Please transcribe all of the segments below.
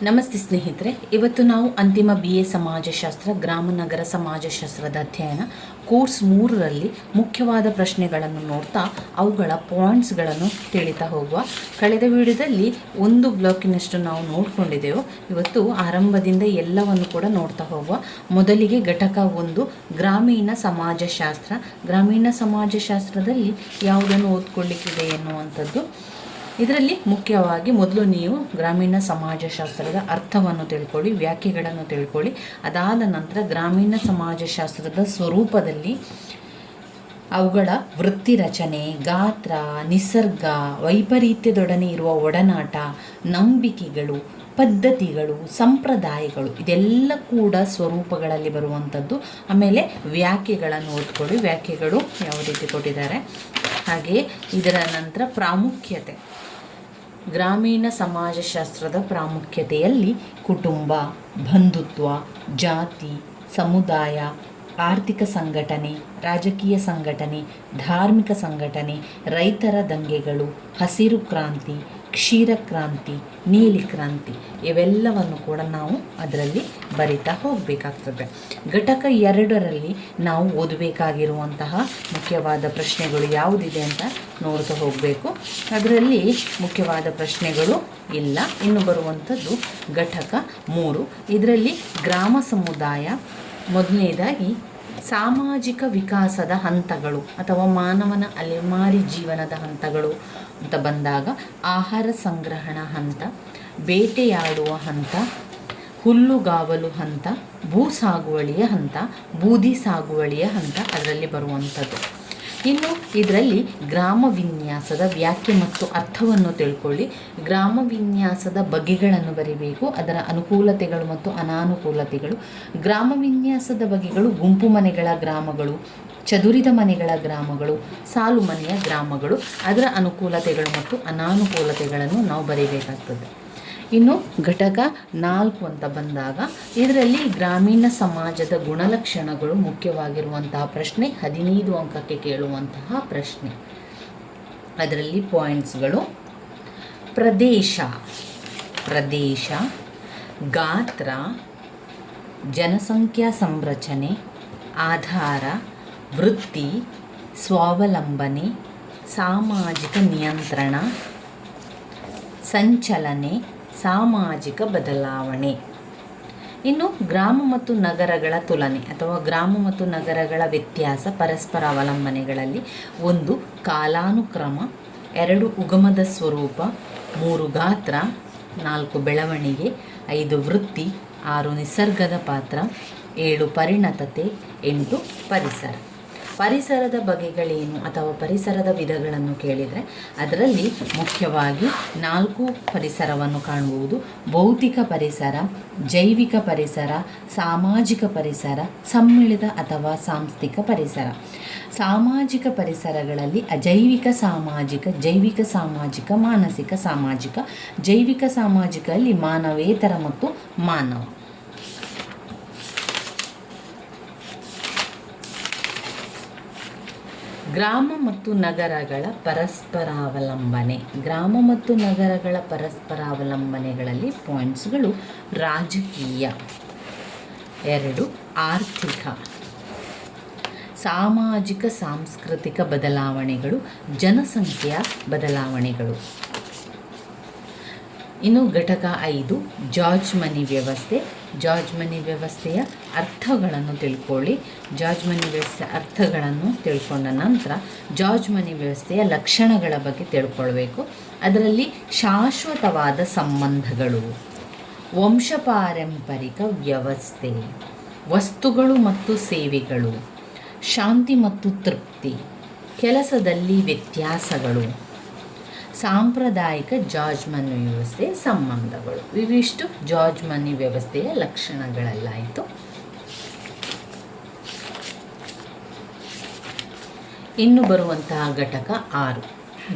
ನಮಸ್ತೆ ಸ್ನೇಹಿತರೆ, ಇವತ್ತು ನಾವು ಅಂತಿಮ BA ಸಮಾಜಶಾಸ್ತ್ರ ಗ್ರಾಮ ನಗರ ಸಮಾಜಶಾಸ್ತ್ರದ ಅಧ್ಯಯನ ಕೋರ್ಸ್ 3ರಲ್ಲಿ ಮುಖ್ಯವಾದ ಪ್ರಶ್ನೆಗಳನ್ನು ನೋಡ್ತಾ ಅವುಗಳ ಪಾಯಿಂಟ್ಸ್ಗಳನ್ನು ತಿಳಿತಾ ಹೋಗುವ. ಕಳೆದ ವಿಡಿಯೋದಲ್ಲಿ ಒಂದು ಬ್ಲಾಕಿನಷ್ಟು ನಾವು ನೋಡಿಕೊಂಡಿದ್ದೆವು. ಇವತ್ತು ಆರಂಭದಿಂದ ಎಲ್ಲವನ್ನು ಕೂಡ ನೋಡ್ತಾ ಹೋಗುವ. ಮೊದಲಿಗೆ ಘಟಕ 1 ಗ್ರಾಮೀಣ ಸಮಾಜಶಾಸ್ತ್ರ. ಗ್ರಾಮೀಣ ಸಮಾಜಶಾಸ್ತ್ರದಲ್ಲಿ ಯಾವುದನ್ನು ಓದ್ಕೊಳ್ಳಿಕ್ಕಿದೆ ಎನ್ನುವಂಥದ್ದು. ಇದರಲ್ಲಿ ಮುಖ್ಯವಾಗಿ ಮೊದಲು ನೀವು ಗ್ರಾಮೀಣ ಸಮಾಜಶಾಸ್ತ್ರದ ಅರ್ಥವನ್ನು ತಿಳ್ಕೊಳ್ಳಿ, ವ್ಯಾಖ್ಯೆಗಳನ್ನು ತಿಳ್ಕೊಳ್ಳಿ. ಅದಾದ ನಂತರ ಗ್ರಾಮೀಣ ಸಮಾಜಶಾಸ್ತ್ರದ ಸ್ವರೂಪದಲ್ಲಿ ಅವುಗಳ ವೃತ್ತಿ ರಚನೆ, ಗಾತ್ರ, ನಿಸರ್ಗ, ವೈಪರೀತ್ಯದೊಡನೆ ಇರುವ ಒಡನಾಟ, ನಂಬಿಕೆಗಳು, ಪದ್ಧತಿಗಳು, ಸಂಪ್ರದಾಯಗಳು, ಇದೆಲ್ಲ ಕೂಡ ಸ್ವರೂಪಗಳಲ್ಲಿ ಬರುವಂಥದ್ದು. ಆಮೇಲೆ ವ್ಯಾಖ್ಯೆಗಳನ್ನು ಓದ್ಕೊಳ್ಳಿ, ವ್ಯಾಖ್ಯೆಗಳು ಯಾವ ರೀತಿ ಕೊಟ್ಟಿದ್ದಾರೆ. ಹಾಗೆಯೇ ಇದರ ನಂತರ ಪ್ರಾಮುಖ್ಯತೆ, ಗ್ರಾಮೀಣ ಸಮಾಜಶಾಸ್ತ್ರದ ಪ್ರಾಮುಖ್ಯತೆಯಲ್ಲಿ ಕುಟುಂಬ, ಬಂಧುತ್ವ, ಜಾತಿ, ಸಮುದಾಯ, ಆರ್ಥಿಕ ಸಂಘಟನೆ, ರಾಜಕೀಯ ಸಂಘಟನೆ, ಧಾರ್ಮಿಕ ಸಂಘಟನೆ, ರೈತರ ದಂಗೆಗಳು, ಹಸಿರು ಕ್ರಾಂತಿ, ಕ್ಷೀರ ಕ್ರಾಂತಿ, ನೀಲಿ ಕ್ರಾಂತಿ, ಇವೆಲ್ಲವನ್ನು ಕೂಡ ನಾವು ಅದರಲ್ಲಿ ಬರಿತಾ ಹೋಗಬೇಕಾಗ್ತದೆ. ಘಟಕ 2ರಲ್ಲಿ ನಾವು ಓದಬೇಕಾಗಿರುವಂತಹ ಮುಖ್ಯವಾದ ಪ್ರಶ್ನೆಗಳು ಯಾವುದಿದೆ ಅಂತ ನೋಡ್ತಾ ಹೋಗಬೇಕು. ಅದರಲ್ಲಿ ಮುಖ್ಯವಾದ ಪ್ರಶ್ನೆಗಳು ಇಲ್ಲ. ಇನ್ನು ಬರುವಂಥದ್ದು ಘಟಕ 3. ಇದರಲ್ಲಿ ಗ್ರಾಮ ಸಮುದಾಯ, ಮೊದಲನೇದಾಗಿ ಸಾಮಾಜಿಕ ವಿಕಾಸದ ಹಂತಗಳು ಅಥವಾ ಮಾನವನ ಅಲೆಮಾರಿ ಜೀವನದ ಹಂತಗಳು ಅಂತ ಬಂದಾಗ ಆಹಾರ ಸಂಗ್ರಹಣಾ ಹಂತ, ಬೇಟೆಯಾಡುವ ಹಂತ, ಹುಲ್ಲುಗಾವಲು ಹಂತ, ಭೂ ಸಾಗುವಳಿಯ ಹಂತ, ಬೂದಿ ಸಾಗುವಳಿಯ ಹಂತ ಅದರಲ್ಲಿ ಬರುವಂಥದ್ದು. ಇನ್ನು ಇದರಲ್ಲಿ ಗ್ರಾಮ ವಿನ್ಯಾಸದ ವ್ಯಾಖ್ಯೆ ಮತ್ತು ಅರ್ಥವನ್ನು ತಿಳ್ಕೊಳ್ಳಿ. ಗ್ರಾಮ ವಿನ್ಯಾಸದ ಬಗೆಗಳನ್ನು ಬರೀಬೇಕು, ಅದರ ಅನುಕೂಲತೆಗಳು ಮತ್ತು ಅನಾನುಕೂಲತೆಗಳು. ಗ್ರಾಮ ವಿನ್ಯಾಸದ ಬಗೆಗಳು ಗುಂಪು ಮನೆಗಳ ಗ್ರಾಮಗಳು, ಚದುರಿದ ಮನೆಗಳ ಗ್ರಾಮಗಳು, ಸಾಲು ಮನೆಯ ಗ್ರಾಮಗಳು, ಅದರ ಅನುಕೂಲತೆಗಳು ಮತ್ತು ಅನಾನುಕೂಲತೆಗಳನ್ನು ನಾವು ಬರೀಬೇಕಾಗ್ತದೆ. ಇನ್ನು ಘಟಕ 4 ಅಂತ ಬಂದಾಗ ಇದರಲ್ಲಿ ಗ್ರಾಮೀಣ ಸಮಾಜದ ಗುಣಲಕ್ಷಣಗಳು ಮುಖ್ಯವಾಗಿರುವಂತಹ ಪ್ರಶ್ನೆ, 15 ಅಂಕಕ್ಕೆ ಕೇಳುವಂತಹ ಪ್ರಶ್ನೆ. ಅದರಲ್ಲಿ ಪಾಯಿಂಟ್ಸ್ಗಳು: ಪ್ರದೇಶ, ಗಾತ್ರ, ಜನಸಂಖ್ಯಾ ಸಂರಚನೆ, ಆಧಾರ, ವೃತ್ತಿ, ಸ್ವಾವಲಂಬನೆ, ಸಾಮಾಜಿಕ ನಿಯಂತ್ರಣ, ಸಂಚಲನೆ, ಸಾಮಾಜಿಕ ಬದಲಾವಣೆ. ಇನ್ನು ಗ್ರಾಮ ಮತ್ತು ನಗರಗಳ ತುಲನೆ ಅಥವಾ ಗ್ರಾಮ ಮತ್ತು ನಗರಗಳ ವ್ಯತ್ಯಾಸ, ಪರಸ್ಪರ ಅವಲಂಬನೆಗಳಲ್ಲಿ 1 ಕಾಲಾನುಕ್ರಮ, 2 ಉಗಮದ ಸ್ವರೂಪ, 3 ಗಾತ್ರ, 4 ಬೆಳವಣಿಗೆ, 5 ವೃತ್ತಿ, 6 ನಿಸರ್ಗದ ಪಾತ್ರ, 7 ಪರಿಣತತೆ, 8 ಪರಿಸರ. ಪರಿಸರದ ಬಗೆಗಳೇನು ಅಥವಾ ಪರಿಸರದ ವಿಧಗಳನ್ನು ಕೇಳಿದರೆ ಅದರಲ್ಲಿ ಮುಖ್ಯವಾಗಿ 4 ಪರಿಸರವನ್ನು ಕಾಣಬಹುದು: ಭೌತಿಕ ಪರಿಸರ, ಜೈವಿಕ ಪರಿಸರ, ಸಾಮಾಜಿಕ ಪರಿಸರ, ಸಮ್ಮಿಳಿತ ಅಥವಾ ಸಾಂಸ್ಥಿಕ ಪರಿಸರ. ಸಾಮಾಜಿಕ ಪರಿಸರಗಳಲ್ಲಿ ಅಜೈವಿಕ ಸಾಮಾಜಿಕ, ಜೈವಿಕ ಸಾಮಾಜಿಕ, ಮಾನಸಿಕ ಸಾಮಾಜಿಕ. ಜೈವಿಕ ಸಾಮಾಜಿಕದಲ್ಲಿ ಮಾನವೇತರ ಮತ್ತು ಮಾನವ. ಗ್ರಾಮ ಮತ್ತು ನಗರಗಳ ಪರಸ್ಪರಾವಲಂಬನೆ. ಗ್ರಾಮ ಮತ್ತು ನಗರಗಳ ಪರಸ್ಪರಾವಲಂಬನೆಗಳಲ್ಲಿ ಪಾಯಿಂಟ್ಸ್ಗಳು: ರಾಜಕೀಯ, 2 ಆರ್ಥಿಕ, ಸಾಮಾಜಿಕ ಸಾಂಸ್ಕೃತಿಕ ಬದಲಾವಣೆಗಳು, ಜನಸಂಖ್ಯೆಯ ಬದಲಾವಣೆಗಳು. ಇನ್ನು ಘಟಕ 5 ಜಾರ್ಜ್ ಮನಿ ವ್ಯವಸ್ಥೆ. ಜಾರ್ಜ್ ಮನಿ ವ್ಯವಸ್ಥೆಯ ಅರ್ಥಗಳನ್ನು ತಿಳ್ಕೊಳ್ಳಿ. ಜಾರ್ಜ್ ಮನಿ ವ್ಯವಸ್ಥೆ ಅರ್ಥಗಳನ್ನು ತಿಳ್ಕೊಂಡ ನಂತರ ಜಾರ್ಜ್ ಮನಿ ವ್ಯವಸ್ಥೆಯ ಲಕ್ಷಣಗಳ ಬಗ್ಗೆ ತಿಳ್ಕೊಳ್ಬೇಕು. ಅದರಲ್ಲಿ ಶಾಶ್ವತವಾದ ಸಂಬಂಧಗಳು, ವಂಶಪಾರಂಪರಿಕ ವ್ಯವಸ್ಥೆ, ವಸ್ತುಗಳು ಮತ್ತು ಸೇವೆಗಳು, ಶಾಂತಿ ಮತ್ತು ತೃಪ್ತಿ, ಕೆಲಸದಲ್ಲಿ ವ್ಯತ್ಯಾಸಗಳು, ಸಾಂಪ್ರದಾಯಿಕ ಜಾರ್ಜ್ ಮನಿ ವ್ಯವಸ್ಥೆಯ ಸಂಬಂಧಗಳು. ಇವಿಷ್ಟು ಜಾರ್ಜ್ ಮನಿ ವ್ಯವಸ್ಥೆಯ ಲಕ್ಷಣಗಳೆಲ್ಲಾಯಿತು. ಇನ್ನು ಬರುವಂತಹ ಘಟಕ 6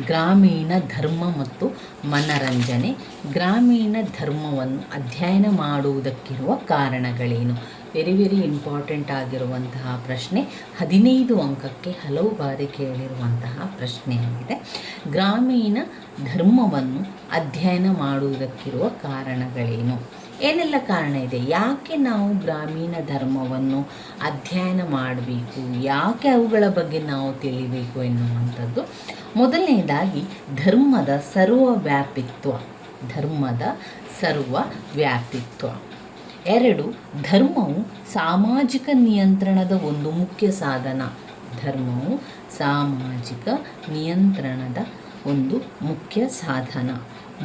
ಗ್ರಾಮೀಣ ಧರ್ಮ ಮತ್ತು ಮನರಂಜನೆ. ಗ್ರಾಮೀಣ ಧರ್ಮವನ್ನು ಅಧ್ಯಯನ ಮಾಡುವುದಕ್ಕಿರುವ ಕಾರಣಗಳೇನು? ವೆರಿ ವೆರಿ ಇಂಪಾರ್ಟೆಂಟ್ ಆಗಿರುವಂತಹ ಪ್ರಶ್ನೆ. 15 ಅಂಕಕ್ಕೆ ಹಲವು ಬಾರಿ ಕೇಳಿರುವಂತಹ ಪ್ರಶ್ನೆಯಾಗಿದೆ. ಗ್ರಾಮೀಣ ಧರ್ಮವನ್ನು ಅಧ್ಯಯನ ಮಾಡುವುದಕ್ಕಿರುವ ಕಾರಣಗಳೇನು? ಏನೆಲ್ಲ ಕಾರಣ ಇದೆ? ಯಾಕೆ ನಾವು ಗ್ರಾಮೀಣ ಧರ್ಮವನ್ನು ಅಧ್ಯಯನ ಮಾಡಬೇಕು, ಯಾಕೆ ಅವುಗಳ ಬಗ್ಗೆ ನಾವು ತಿಳಿಬೇಕು ಎನ್ನುವಂಥದ್ದು. ಮೊದಲನೇದಾಗಿ ಧರ್ಮದ ಸರ್ವವ್ಯಾಪಿತ್ವ. 2, ಧರ್ಮವು ಸಾಮಾಜಿಕ ನಿಯಂತ್ರಣದ ಒಂದು ಮುಖ್ಯ ಸಾಧನ. ಧರ್ಮವು ಸಾಮಾಜಿಕ ನಿಯಂತ್ರಣದ ಒಂದು ಮುಖ್ಯ ಸಾಧನ.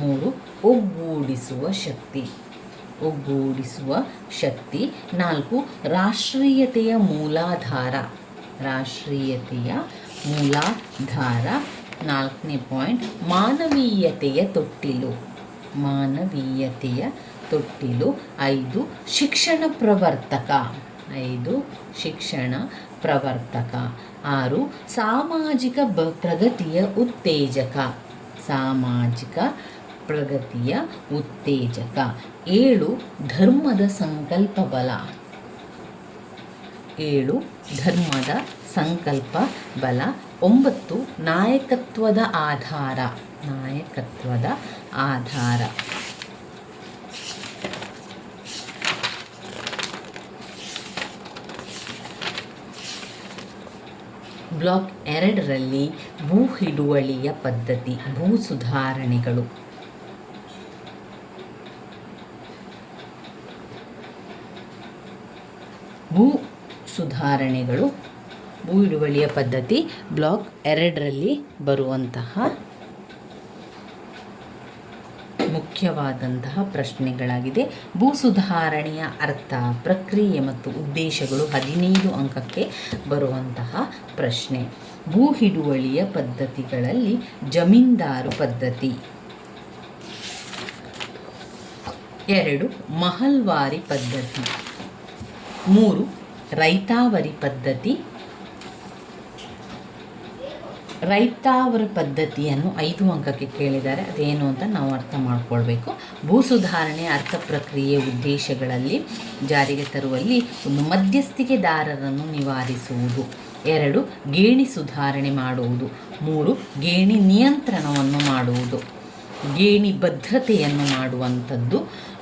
3, ಒಗ್ಗೂಡಿಸುವ ಶಕ್ತಿ. 4, ರಾಷ್ಟ್ರೀಯತೆಯ ಮೂಲಾಧಾರ. 4ನೇ ಪಾಯಿಂಟ್, ಮಾನವೀಯತೆಯ ತೊಟ್ಟಿಲು. 5, ಶಿಕ್ಷಣ ಪ್ರವರ್ತಕ. 6, ಸಾಮಾಜಿಕ ಪ್ರಗತಿಯ ಉತ್ತೇಜಕ. 7, ಧರ್ಮದ ಸಂಕಲ್ಪ ಬಲ. 9, ನಾಯಕತ್ವದ ಆಧಾರ. ಬ್ಲಾಕ್ 2ರಲ್ಲಿ ಭೂ ಹಿಡುವಳಿಯ ಪದ್ಧತಿ, ಭೂ ಸುಧಾರಣೆಗಳು. ಭೂ ಹಿಡುವಳಿಯ ಪದ್ಧತಿ ಬ್ಲಾಕ್ 2ರಲ್ಲಿ ಬರುವಂತಹ ಮುಖ್ಯವಾದಂತಹ ಪ್ರಶ್ನೆಗಳಾಗಿದೆ. ಭೂ ಸುಧಾರಣೆಯ ಅರ್ಥ, ಪ್ರಕ್ರಿಯೆ ಮತ್ತು ಉದ್ದೇಶಗಳು 15 ಅಂಕಕ್ಕೆ ಬರುವಂತಹ ಪ್ರಶ್ನೆ. ಭೂ ಹಿಡುವಳಿಯ ಪದ್ಧತಿಗಳಲ್ಲಿ ಜಮೀನ್ದಾರು ಪದ್ಧತಿ. 2, ಮಹಲ್ವಾರಿ ಪದ್ಧತಿ. 3, ರೈತಾವರಿ ಪದ್ಧತಿ. ರೈತಾವರಿ ಪದ್ಧತಿಯನ್ನು 5 ಅಂಕಕ್ಕೆ ಕೇಳಿದ್ದಾರೆ. ಅದೇನು ಅಂತ ನಾವು ಅರ್ಥ ಮಾಡ್ಕೊಳ್ಬೇಕು. ಭೂ ಸುಧಾರಣೆ ಅರ್ಥ, ಪ್ರಕ್ರಿಯೆ, ಉದ್ದೇಶಗಳಲ್ಲಿ ಜಾರಿಗೆ ತರುವಲ್ಲಿ ಒಂದು ಮಧ್ಯಸ್ಥಿಕೆದಾರರನ್ನು ನಿವಾರಿಸುವುದು. 2, ಗೇಣಿ ಸುಧಾರಣೆ ಮಾಡುವುದು. 3, ಗೇಣಿ ನಿಯಂತ್ರಣವನ್ನು ಮಾಡುವುದು. ಗೇಣಿ ಭದ್ರತೆಯನ್ನು ಮಾಡುವಂಥದ್ದು.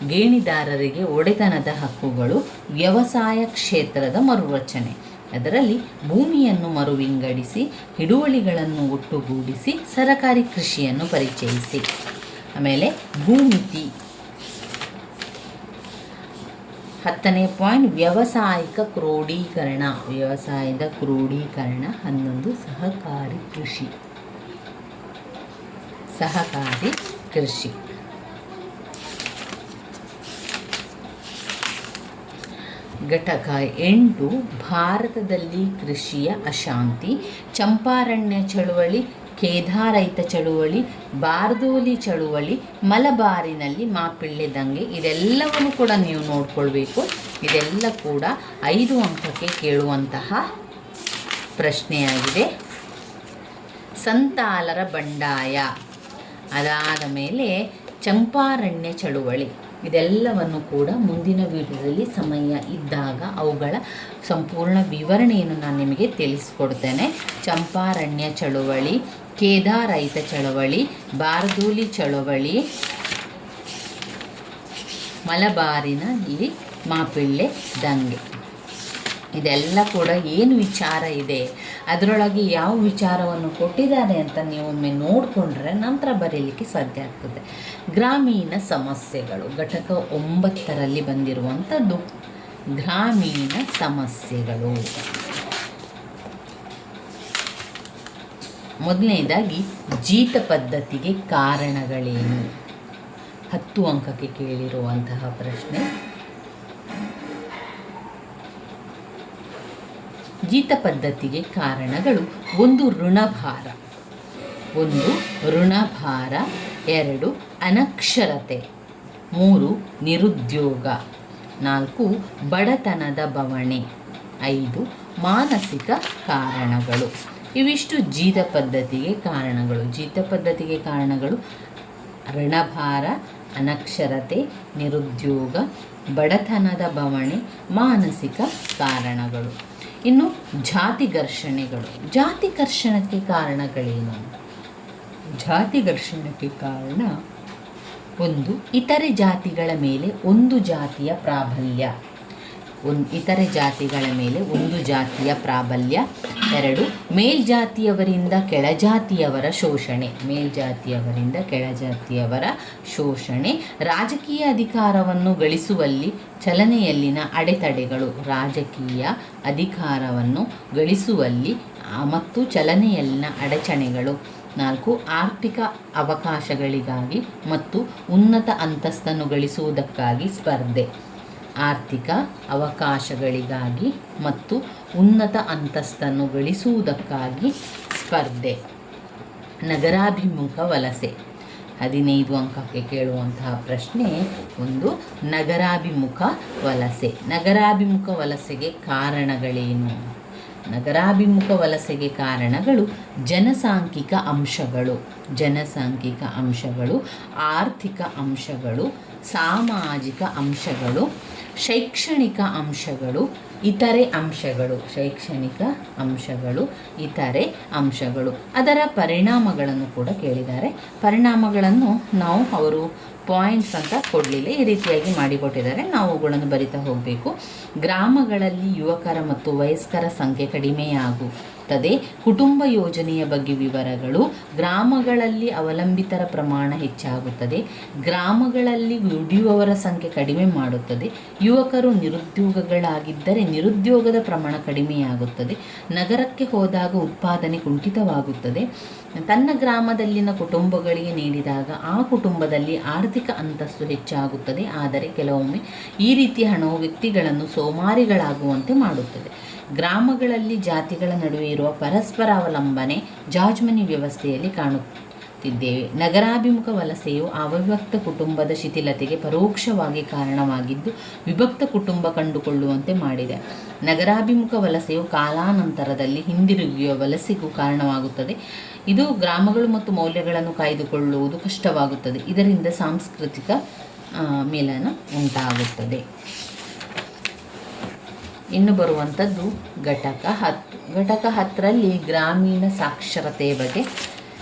ಗೇಣಿದಾರರಿಗೆ ಒಡೆತನದ ಹಕ್ಕುಗಳು. ವ್ಯವಸಾಯ ಕ್ಷೇತ್ರದ ಮರುರಚನೆ. ಅದರಲ್ಲಿ ಭೂಮಿಯನ್ನು ಮರುವಿಂಗಡಿಸಿ, ಹಿಡುವಳಿಗಳನ್ನು ಒಟ್ಟುಗೂಡಿಸಿ, ಸರಕಾರಿ ಕೃಷಿಯನ್ನು ಪರಿಚಯಿಸಿ. ಆಮೇಲೆ ಭೂಮಿತಿ. 10ನೇ ಪಾಯಿಂಟ್, ವ್ಯವಸಾಯದ ಕ್ರೋಢೀಕರಣ. 11, ಸಹಕಾರಿ ಕೃಷಿ. ಘಟಕ 8, ಭಾರತದಲ್ಲಿ ಕೃಷಿಯ ಅಶಾಂತಿ. ಚಂಪಾರಣ್ಯ ಚಳುವಳಿ, ಕೇದಾರೈತ ಚಳುವಳಿ, ಬಾರ್ದೋಲಿ ಚಳುವಳಿ, ಮಲಬಾರಿನಲ್ಲಿ ಮಾಪಿಳ್ಳೆ ದಂಗೆ. ಇದೆಲ್ಲವನ್ನು ಕೂಡ ನೀವು ನೋಡ್ಕೊಳ್ಬೇಕು. ಇದೆಲ್ಲ ಕೂಡ 5 ಅಂಕಕ್ಕೆ ಕೇಳುವಂತಹ ಪ್ರಶ್ನೆಯಾಗಿದೆ. ಸಂತಾಲರ ಬಂಡಾಯ, ಅದಾದ ಮೇಲೆ ಚಂಪಾರಣ್ಯ ಚಳುವಳಿ. ಇದೆಲ್ಲವನ್ನು ಕೂಡ ಮುಂದಿನ ವಿಡಿಯೋದಲ್ಲಿ ಸಮಯ ಇದ್ದಾಗ ಅವುಗಳ ಸಂಪೂರ್ಣ ವಿವರಣೆಯನ್ನು ನಾನು ನಿಮಗೆ ತಿಳಿಸ್ಕೊಡ್ತೇನೆ. ಚಂಪಾರಣ್ಯ ಚಳುವಳಿ, ಕೇದಾರೈತ ಚಳವಳಿ, ಬಾರ್ದೋಲಿ ಚಳವಳಿ, ಮಲಬಾರಿನಲ್ಲಿ ಮಾಪಿಳ್ಳೆ ದಂಗೆ. ಇದೆಲ್ಲ ಕೂಡ ಏನು ವಿಚಾರ ಇದೆ, ಅದರೊಳಗೆ ಯಾವ ವಿಚಾರವನ್ನು ಕೊಟ್ಟಿದ್ದಾರೆ ಅಂತ ನೀವು ಒಮ್ಮೆ ನೋಡಿಕೊಂಡ್ರೆ ನಂತರ ಬರೀಲಿಕ್ಕೆ ಸಾಧ್ಯ ಆಗ್ತದೆ. ಗ್ರಾಮೀಣ ಸಮಸ್ಯೆಗಳು, ಘಟಕ 9ರಲ್ಲಿ ಬಂದಿರುವಂಥದ್ದು ಗ್ರಾಮೀಣ ಸಮಸ್ಯೆಗಳು. ಮೊದಲನೇದಾಗಿ ಜೀತ ಪದ್ಧತಿಗೆ ಕಾರಣಗಳೇನು? 10 ಅಂಕಕ್ಕೆ ಕೇಳಿರುವಂತಹ ಪ್ರಶ್ನೆ. ಜೀತ ಪದ್ಧತಿಗೆ ಕಾರಣಗಳು: 1, ಋಣಭಾರ. 2, ಅನಕ್ಷರತೆ. 3, ನಿರುದ್ಯೋಗ. 4, ಬಡತನದ ಬವಣೆ. 5, ಮಾನಸಿಕ ಕಾರಣಗಳು. ಇವಿಷ್ಟು ಜೀತ ಪದ್ಧತಿಗೆ ಕಾರಣಗಳು. ಜೀತ ಪದ್ಧತಿಗೆ ಕಾರಣಗಳು ಋಣಭಾರ, ಅನಕ್ಷರತೆ, ನಿರುದ್ಯೋಗ, ಬಡತನದ ಬವಣೆ ಮಾನಸಿಕ ಕಾರಣಗಳು. ಇನ್ನು ಜಾತಿ ಘರ್ಷಣೆಗಳು. ಜಾತಿ ಘರ್ಷಣೆಗೆ ಕಾರಣಗಳೇನು? ಜಾತಿ ಘರ್ಷಣೆಗೆ ಕಾರಣ: 1. ಇತರೆ ಜಾತಿಗಳ ಮೇಲೆ ಒಂದು ಜಾತಿಯ ಪ್ರಾಬಲ್ಯ. ಇತರೆ ಜಾತಿಗಳ ಮೇಲೆ ಒಂದು ಜಾತಿಯ ಪ್ರಾಬಲ್ಯ. 2. ಮೇಲ್ಜಾತಿಯವರಿಂದ ಕೆಳಜಾತಿಯವರ ಶೋಷಣೆ. ಮೇಲ್ಜಾತಿಯವರಿಂದ ಕೆಳಜಾತಿಯವರ ಶೋಷಣೆ. ರಾಜಕೀಯ ಅಧಿಕಾರವನ್ನು ಗಳಿಸುವಲ್ಲಿ ಚಲನೆಯಲ್ಲಿನ ಅಡೆತಡೆಗಳು. ರಾಜಕೀಯ ಅಧಿಕಾರವನ್ನು ಗಳಿಸುವಲ್ಲಿ ಮತ್ತು ಚಲನೆಯಲ್ಲಿನ ಅಡಚಣೆಗಳು. 4. ಆರ್ಥಿಕ ಅವಕಾಶಗಳಿಗಾಗಿ ಮತ್ತು ಉನ್ನತ ಅಂತಸ್ತನ್ನು ಗಳಿಸುವುದಕ್ಕಾಗಿ ಸ್ಪರ್ಧೆ. ಆರ್ಥಿಕ ಅವಕಾಶಗಳಿಗಾಗಿ ಮತ್ತು ಉನ್ನತ ಅಂತಸ್ತನ್ನು ಗಳಿಸುವುದಕ್ಕಾಗಿ ಸ್ಪರ್ಧೆ. ನಗರಾಭಿಮುಖ ವಲಸೆ. 15 ಅಂಕಕ್ಕೆ ಕೇಳುವಂತಹ ಪ್ರಶ್ನೆ 1. ನಗರಾಭಿಮುಖ ವಲಸೆ. ನಗರಾಭಿಮುಖ ವಲಸೆಗೆ ಕಾರಣಗಳೇನು? ನಗರಾಭಿಮುಖ ವಲಸೆಗೆ ಕಾರಣಗಳು: ಜನಸಾಂಖ್ಯಿಕ ಅಂಶಗಳು, ಆರ್ಥಿಕ ಅಂಶಗಳು, ಸಾಮಾಜಿಕ ಅಂಶಗಳು, ಶೈಕ್ಷಣಿಕ ಅಂಶಗಳು, ಇತರೆ ಅಂಶಗಳು. ಅದರ ಪರಿಣಾಮಗಳನ್ನು ಕೂಡ ಕೇಳಿದ್ದಾರೆ. ಪರಿಣಾಮಗಳನ್ನು ನಾವು ಅವರು ಪಾಯಿಂಟ್ಸ್ ಅಂತ ಕೊಡಲಿಲ್ಲ, ಈ ರೀತಿಯಾಗಿ ಮಾಡಿಕೊಟ್ಟಿದ್ದಾರೆ. ನಾವು ಅವುಗಳನ್ನು ಬರಿತಾ ಹೋಗಬೇಕು. ಗ್ರಾಮಗಳಲ್ಲಿ ಯುವಕರ ಮತ್ತು ವಯಸ್ಕರ ಸಂಖ್ಯೆ ಕಡಿಮೆಯಾಗುತ್ತದೆ. ಕುಟುಂಬ ಯೋಜನೆಯ ಬಗ್ಗೆ ವಿವರಗಳು. ಗ್ರಾಮಗಳಲ್ಲಿ ಅವಲಂಬಿತರ ಪ್ರಮಾಣ ಹೆಚ್ಚಾಗುತ್ತದೆ. ಗ್ರಾಮಗಳಲ್ಲಿ ದುಡಿಯುವವರ ಸಂಖ್ಯೆ ಕಡಿಮೆ ಮಾಡುತ್ತದೆ. ಯುವಕರು ನಿರುದ್ಯೋಗಗಳಾಗಿದ್ದರೆ ನಿರುದ್ಯೋಗದ ಪ್ರಮಾಣ ಕಡಿಮೆಯಾಗುತ್ತದೆ. ನಗರಕ್ಕೆ ಹೋದಾಗ ಉತ್ಪಾದನೆ ಕುಂಠಿತವಾಗುತ್ತದೆ. ತನ್ನ ಗ್ರಾಮದಲ್ಲಿನ ಕುಟುಂಬಗಳಿಗೆ ನೀಡಿದಾಗ ಆ ಕುಟುಂಬದಲ್ಲಿ ಆರ್ಥಿಕ ಅಂತಸ್ತು ಹೆಚ್ಚಾಗುತ್ತದೆ. ಆದರೆ ಕೆಲವೊಮ್ಮೆ ಈ ರೀತಿಯ ಹಣವು ವ್ಯಕ್ತಿಗಳನ್ನು ಸೋಮಾರಿಗಳಾಗುವಂತೆ ಮಾಡುತ್ತದೆ. ಗ್ರಾಮಗಳಲ್ಲಿ ಜಾತಿಗಳ ನಡುವೆ ಇರುವ ಪರಸ್ಪರ ಅವಲಂಬನೆ ಜಾರ್ಜ್ ಮನಿ ವ್ಯವಸ್ಥೆಯಲ್ಲಿ ಕಾಣುತ್ತಿದ್ದೇವೆ. ನಗರಾಭಿಮುಖ ವಲಸೆಯು ಅವಿಭಕ್ತ ಕುಟುಂಬದ ಶಿಥಿಲತೆಗೆ ಪರೋಕ್ಷವಾಗಿ ಕಾರಣವಾಗಿದ್ದು ವಿಭಕ್ತ ಕುಟುಂಬ ಕಂಡುಕೊಳ್ಳುವಂತೆ ಮಾಡಿದೆ. ನಗರಾಭಿಮುಖ ವಲಸೆಯು ಕಾಲಾನಂತರದಲ್ಲಿ ಹಿಂದಿರುಗಿಯುವ ವಲಸೆಗೂ ಕಾರಣವಾಗುತ್ತದೆ. ಇದು ಗ್ರಾಮಗಳು ಮತ್ತು ಮೌಲ್ಯಗಳನ್ನು ಕಾಯ್ದುಕೊಳ್ಳುವುದು ಕಷ್ಟವಾಗುತ್ತದೆ. ಇದರಿಂದ ಸಾಂಸ್ಕೃತಿಕ ಮೇಲನ ಉಂಟಾಗುತ್ತದೆ. ಇನ್ನು ಬರುವಂಥದ್ದು ಘಟಕ 10. ಘಟಕ 10ರಲ್ಲಿ ಗ್ರಾಮೀಣ ಸಾಕ್ಷರತೆಯ ಬಗ್ಗೆ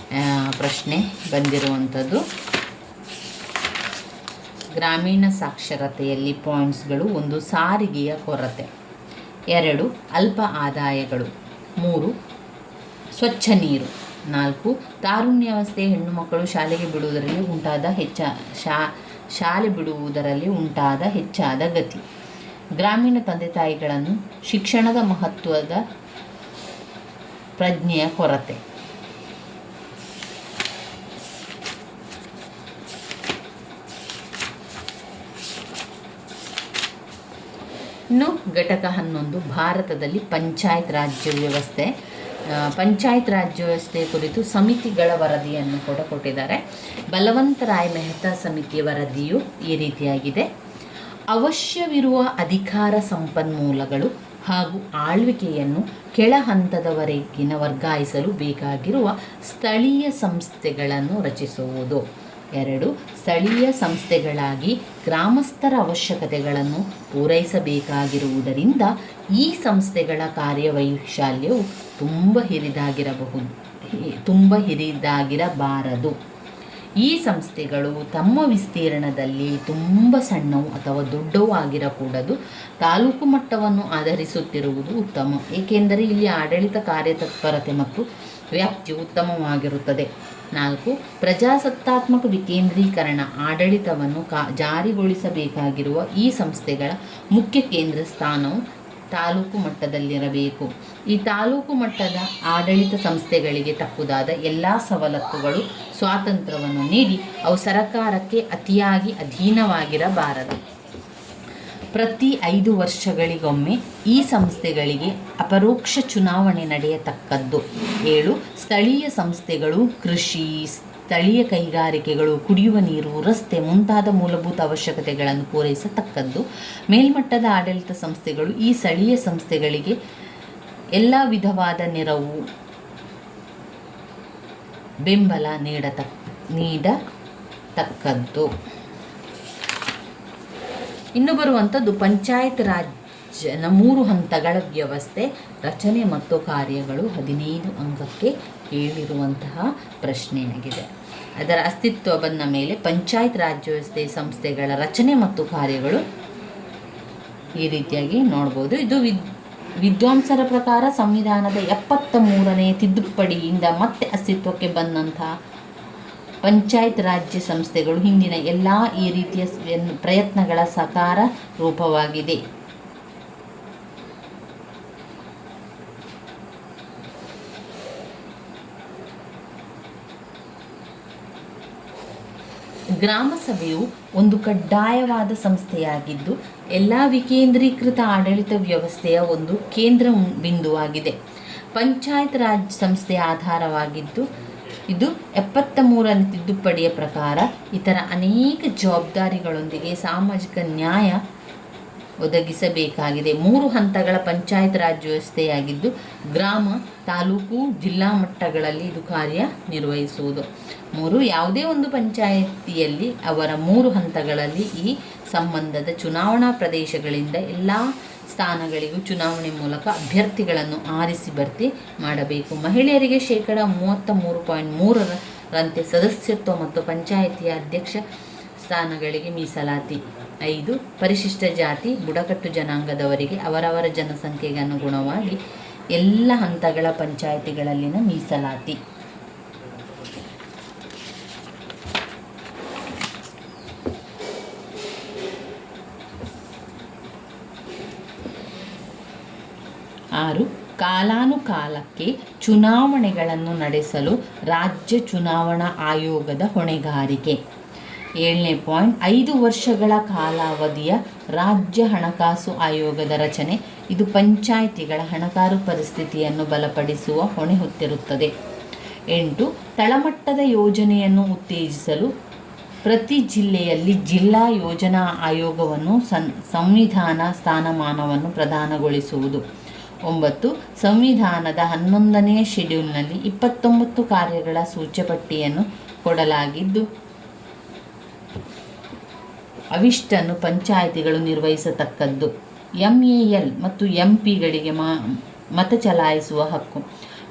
ಪ್ರಶ್ನೆ ಬಂದಿರುವಂಥದ್ದು. ಗ್ರಾಮೀಣ ಸಾಕ್ಷರತೆಯಲ್ಲಿ ಪಾಯಿಂಟ್ಸ್ಗಳು: 1. ಸಾರಿಗೆಯ ಕೊರತೆ. 2. ಅಲ್ಪ ಆದಾಯಗಳು. 3. ಸ್ವಚ್ಛ ನೀರು. 4. ತಾರುಣ್ಯಾವಸ್ಥೆ ಹೆಣ್ಣು ಮಕ್ಕಳು ಶಾಲೆ ಬಿಡುವುದರಲ್ಲಿ ಉಂಟಾದ ಹೆಚ್ಚಾದ ಗತಿ. ಗ್ರಾಮೀಣ ತಂದೆ ತಾಯಿಗಳನ್ನು ಶಿಕ್ಷಣದ ಮಹತ್ವದ ಪ್ರಜ್ಞೆಯ ಕೊರತೆ. ಇನ್ನು ಘಟಕ 11 ಭಾರತದಲ್ಲಿ ಪಂಚಾಯತ್ ರಾಜ್ಯ ವ್ಯವಸ್ಥೆ. ಪಂಚಾಯತ್ ರಾಜ್ಯ ವ್ಯವಸ್ಥೆ ಕುರಿತು ಸಮಿತಿಗಳ ವರದಿಯನ್ನು ಕೂಡ ಕೊಟ್ಟಿದ್ದಾರೆ. ಬಲವಂತ ರಾಯ್ ಮೆಹ್ತಾ ಸಮಿತಿಯ ವರದಿಯು ಈ ರೀತಿಯಾಗಿದೆ: ಅವಶ್ಯವಿರುವ ಅಧಿಕಾರ ಸಂಪನ್ಮೂಲಗಳು ಹಾಗೂ ಆಳ್ವಿಕೆಯನ್ನು ಕೆಳ ಹಂತದವರೆಗಿನ ವರ್ಗಾಯಿಸಲು ಬೇಕಾಗಿರುವ ಸ್ಥಳೀಯ ಸಂಸ್ಥೆಗಳನ್ನು ರಚಿಸುವುದು. 2. ಸ್ಥಳೀಯ ಸಂಸ್ಥೆಗಳಾಗಿ ಗ್ರಾಮಸ್ಥರ ಅವಶ್ಯಕತೆಗಳನ್ನು ಪೂರೈಸಬೇಕಾಗಿರುವುದರಿಂದ ಈ ಸಂಸ್ಥೆಗಳ ಕಾರ್ಯವೈಶಾಲ್ಯವು ತುಂಬ ಹಿರಿದಾಗಿರಬಾರದು. ಈ ಸಂಸ್ಥೆಗಳು ತಮ್ಮ ವಿಸ್ತೀರ್ಣದಲ್ಲಿ ತುಂಬ ಸಣ್ಣವು ಅಥವಾ ದೊಡ್ಡವು ಆಗಿರಕೂಡದು. ತಾಲೂಕು ಮಟ್ಟವನ್ನು ಆಧರಿಸುತ್ತಿರುವುದು ಉತ್ತಮ, ಏಕೆಂದರೆ ಇಲ್ಲಿ ಆಡಳಿತ ಕಾರ್ಯತತ್ಪರತೆ ಮತ್ತು ವ್ಯಾಪ್ತಿಯು ಉತ್ತಮವಾಗಿರುತ್ತದೆ. 4. ಪ್ರಜಾಸತ್ತಾತ್ಮಕ ವಿಕೇಂದ್ರೀಕರಣ ಆಡಳಿತವನ್ನು ಜಾರಿಗೊಳಿಸಬೇಕಾಗಿರುವ ಈ ಸಂಸ್ಥೆಗಳ ಮುಖ್ಯ ಕೇಂದ್ರ ಸ್ಥಾನವು ತಾಲೂಕು ಮಟ್ಟದಲ್ಲಿರಬೇಕು. ಈ ತಾಲೂಕು ಮಟ್ಟದ ಆಡಳಿತ ಸಂಸ್ಥೆಗಳಿಗೆ ತಕ್ಕುದಾದ ಎಲ್ಲ ಸವಲತ್ತುಗಳು ಸ್ವಾತಂತ್ರ್ಯವನ್ನು ನೀಡಿ ಅವು ಸರ್ಕಾರಕ್ಕೆ ಅತಿಯಾಗಿ ಅಧೀನವಾಗಿರಬಾರದು. ಪ್ರತಿ 5 ವರ್ಷಗಳಿಗೊಮ್ಮೆ ಈ ಸಂಸ್ಥೆಗಳಿಗೆ ಅಪರೋಕ್ಷ ಚುನಾವಣೆ ನಡೆಯತಕ್ಕದ್ದು. 7. ಸ್ಥಳೀಯ ಸಂಸ್ಥೆಗಳು ಕೃಷಿ, ಸ್ಥಳೀಯ ಕೈಗಾರಿಕೆಗಳು, ಕುಡಿಯುವ ನೀರು, ರಸ್ತೆ ಮುಂತಾದ ಮೂಲಭೂತ ಅವಶ್ಯಕತೆಗಳನ್ನು ಪೂರೈಸತಕ್ಕದ್ದು. ಮೇಲ್ಮಟ್ಟದ ಆಡಳಿತ ಸಂಸ್ಥೆಗಳು ಈ ಸ್ಥಳೀಯ ಸಂಸ್ಥೆಗಳಿಗೆ ಎಲ್ಲ ವಿಧವಾದ ನೆರವು, ಬೆಂಬಲ ನೀಡತಕ್ಕದ್ದು. ಇನ್ನು ಬರುವಂಥದ್ದು ಪಂಚಾಯತ್ ರಾಜ್ನ 3 ಹಂತಗಳ ವ್ಯವಸ್ಥೆ, ರಚನೆ ಮತ್ತು ಕಾರ್ಯಗಳು. 15 ಅಂಕಕ್ಕೆ ಕೇಳಿರುವಂತಹ ಪ್ರಶ್ನೆಯಾಗಿದೆ. ಅದರ ಅಸ್ತಿತ್ವ ಬಂದ ಮೇಲೆ ಪಂಚಾಯತ್ ರಾಜ್ ವ್ಯವಸ್ಥೆ ಸಂಸ್ಥೆಗಳ ರಚನೆ ಮತ್ತು ಕಾರ್ಯಗಳು ಈ ರೀತಿಯಾಗಿ ನೋಡ್ಬೋದು. ಇದು ವಿದ್ವಾಂಸರ ಪ್ರಕಾರ ಸಂವಿಧಾನದ 73ನೇ ತಿದ್ದುಪಡಿಯಿಂದ ಮತ್ತೆ ಅಸ್ತಿತ್ವಕ್ಕೆ ಬಂದಂತಹ ಪಂಚಾಯತ್ ರಾಜ್ಯ ಸಂಸ್ಥೆಗಳು ಹಿಂದಿನ ಎಲ್ಲ ಈ ರೀತಿಯ ಪ್ರಯತ್ನಗಳ ಸಾಕಾರ ರೂಪವಾಗಿದೆ. ಗ್ರಾಮ ಸಭೆಯು ಒಂದು ಕಡ್ಡಾಯವಾದ ಸಂಸ್ಥೆಯಾಗಿದ್ದು ಎಲ್ಲ ವಿಕೇಂದ್ರೀಕೃತ ಆಡಳಿತ ವ್ಯವಸ್ಥೆಯ ಒಂದು ಕೇಂದ್ರ ಬಿಂದುವಾಗಿದೆ. ಪಂಚಾಯತ್ ರಾಜ್ ಸಂಸ್ಥೆಯ ಆಧಾರವಾಗಿದ್ದು ಇದು 73ನೇ ತಿದ್ದುಪಡಿಯ ಪ್ರಕಾರ ಇತರ ಅನೇಕ ಜವಾಬ್ದಾರಿಗಳೊಂದಿಗೆ ಸಾಮಾಜಿಕ ನ್ಯಾಯ ಒದಗಿಸಬೇಕಾಗಿದೆ. 3 ಹಂತಗಳ ಪಂಚಾಯತ್ ರಾಜ್ ವ್ಯವಸ್ಥೆಯಾಗಿದ್ದು ಗ್ರಾಮ, ತಾಲೂಕು, ಜಿಲ್ಲಾ ಮಟ್ಟಗಳಲ್ಲಿ ಇದು ಕಾರ್ಯನಿರ್ವಹಿಸುವುದು. ಯಾವುದೇ ಒಂದು ಪಂಚಾಯಿತಿಯಲ್ಲಿ ಅವರ 3 ಹಂತಗಳಲ್ಲಿ ಈ ಸಂಬಂಧದ ಚುನಾವಣಾ ಪ್ರದೇಶಗಳಿಂದ ಎಲ್ಲ ಸ್ಥಾನಗಳಿಗೂ ಚುನಾವಣೆ ಮೂಲಕ ಅಭ್ಯರ್ಥಿಗಳನ್ನು ಆರಿಸಿ ಭರ್ತಿ ಮಾಡಬೇಕು. ಮಹಿಳೆಯರಿಗೆ 33.3% ಸದಸ್ಯತ್ವ ಮತ್ತು ಪಂಚಾಯಿತಿಯ ಅಧ್ಯಕ್ಷ ಸ್ಥಾನಗಳಿಗೆ ಮೀಸಲಾತಿ. 5 ಪರಿಶಿಷ್ಟ ಜಾತಿ, ಬುಡಕಟ್ಟು ಜನಾಂಗದವರಿಗೆ ಅವರವರ ಜನಸಂಖ್ಯೆಗೆ ಅನುಗುಣವಾಗಿ ಎಲ್ಲ ಹಂತಗಳ ಪಂಚಾಯಿತಿಗಳಲ್ಲಿನ ಮೀಸಲಾತಿ. ಕಾಲಾನುಕಾಲಕ್ಕೆ ಚುನಾವಣೆಗಳನ್ನು ನಡೆಸಲು ರಾಜ್ಯ ಚುನಾವಣಾ ಆಯೋಗದ ಹೊಣೆಗಾರಿಕೆ. 7ನೇ ಪಾಯಿಂಟ್, 5 ವರ್ಷಗಳ ಕಾಲಾವಧಿಯ ರಾಜ್ಯ ಹಣಕಾಸು ಆಯೋಗದ ರಚನೆ. ಇದು ಪಂಚಾಯಿತಿಗಳ ಹಣಕಾಸು ಪರಿಸ್ಥಿತಿಯನ್ನು ಬಲಪಡಿಸುವ ಹೊಣೆ ಹೊತ್ತಿರುತ್ತದೆ. 8 ತಳಮಟ್ಟದ ಯೋಜನೆಯನ್ನು ಉತ್ತೇಜಿಸಲು ಪ್ರತಿ ಜಿಲ್ಲೆಯಲ್ಲಿ ಜಿಲ್ಲಾ ಯೋಜನಾ ಆಯೋಗವನ್ನು ಸಂವಿಧಾನ ಸ್ಥಾನಮಾನವನ್ನು ಪ್ರದಾನಗೊಳಿಸುವುದು. 9 ಸಂವಿಧಾನದ 11ನೇ ಶೆಡ್ಯೂಲ್ನಲ್ಲಿ 29 ಕಾರ್ಯಗಳ ಸೂಚ್ಯಪಟ್ಟಿಯನ್ನು ಕೊಡಲಾಗಿದ್ದು ಅವಿಷ್ಟನ್ನು ಪಂಚಾಯಿತಿಗಳು ನಿರ್ವಹಿಸತಕ್ಕದ್ದು. MAL ಮತ್ತು MP ಗಳಿಗೆ ಮತ ಚಲಾಯಿಸುವ ಹಕ್ಕು.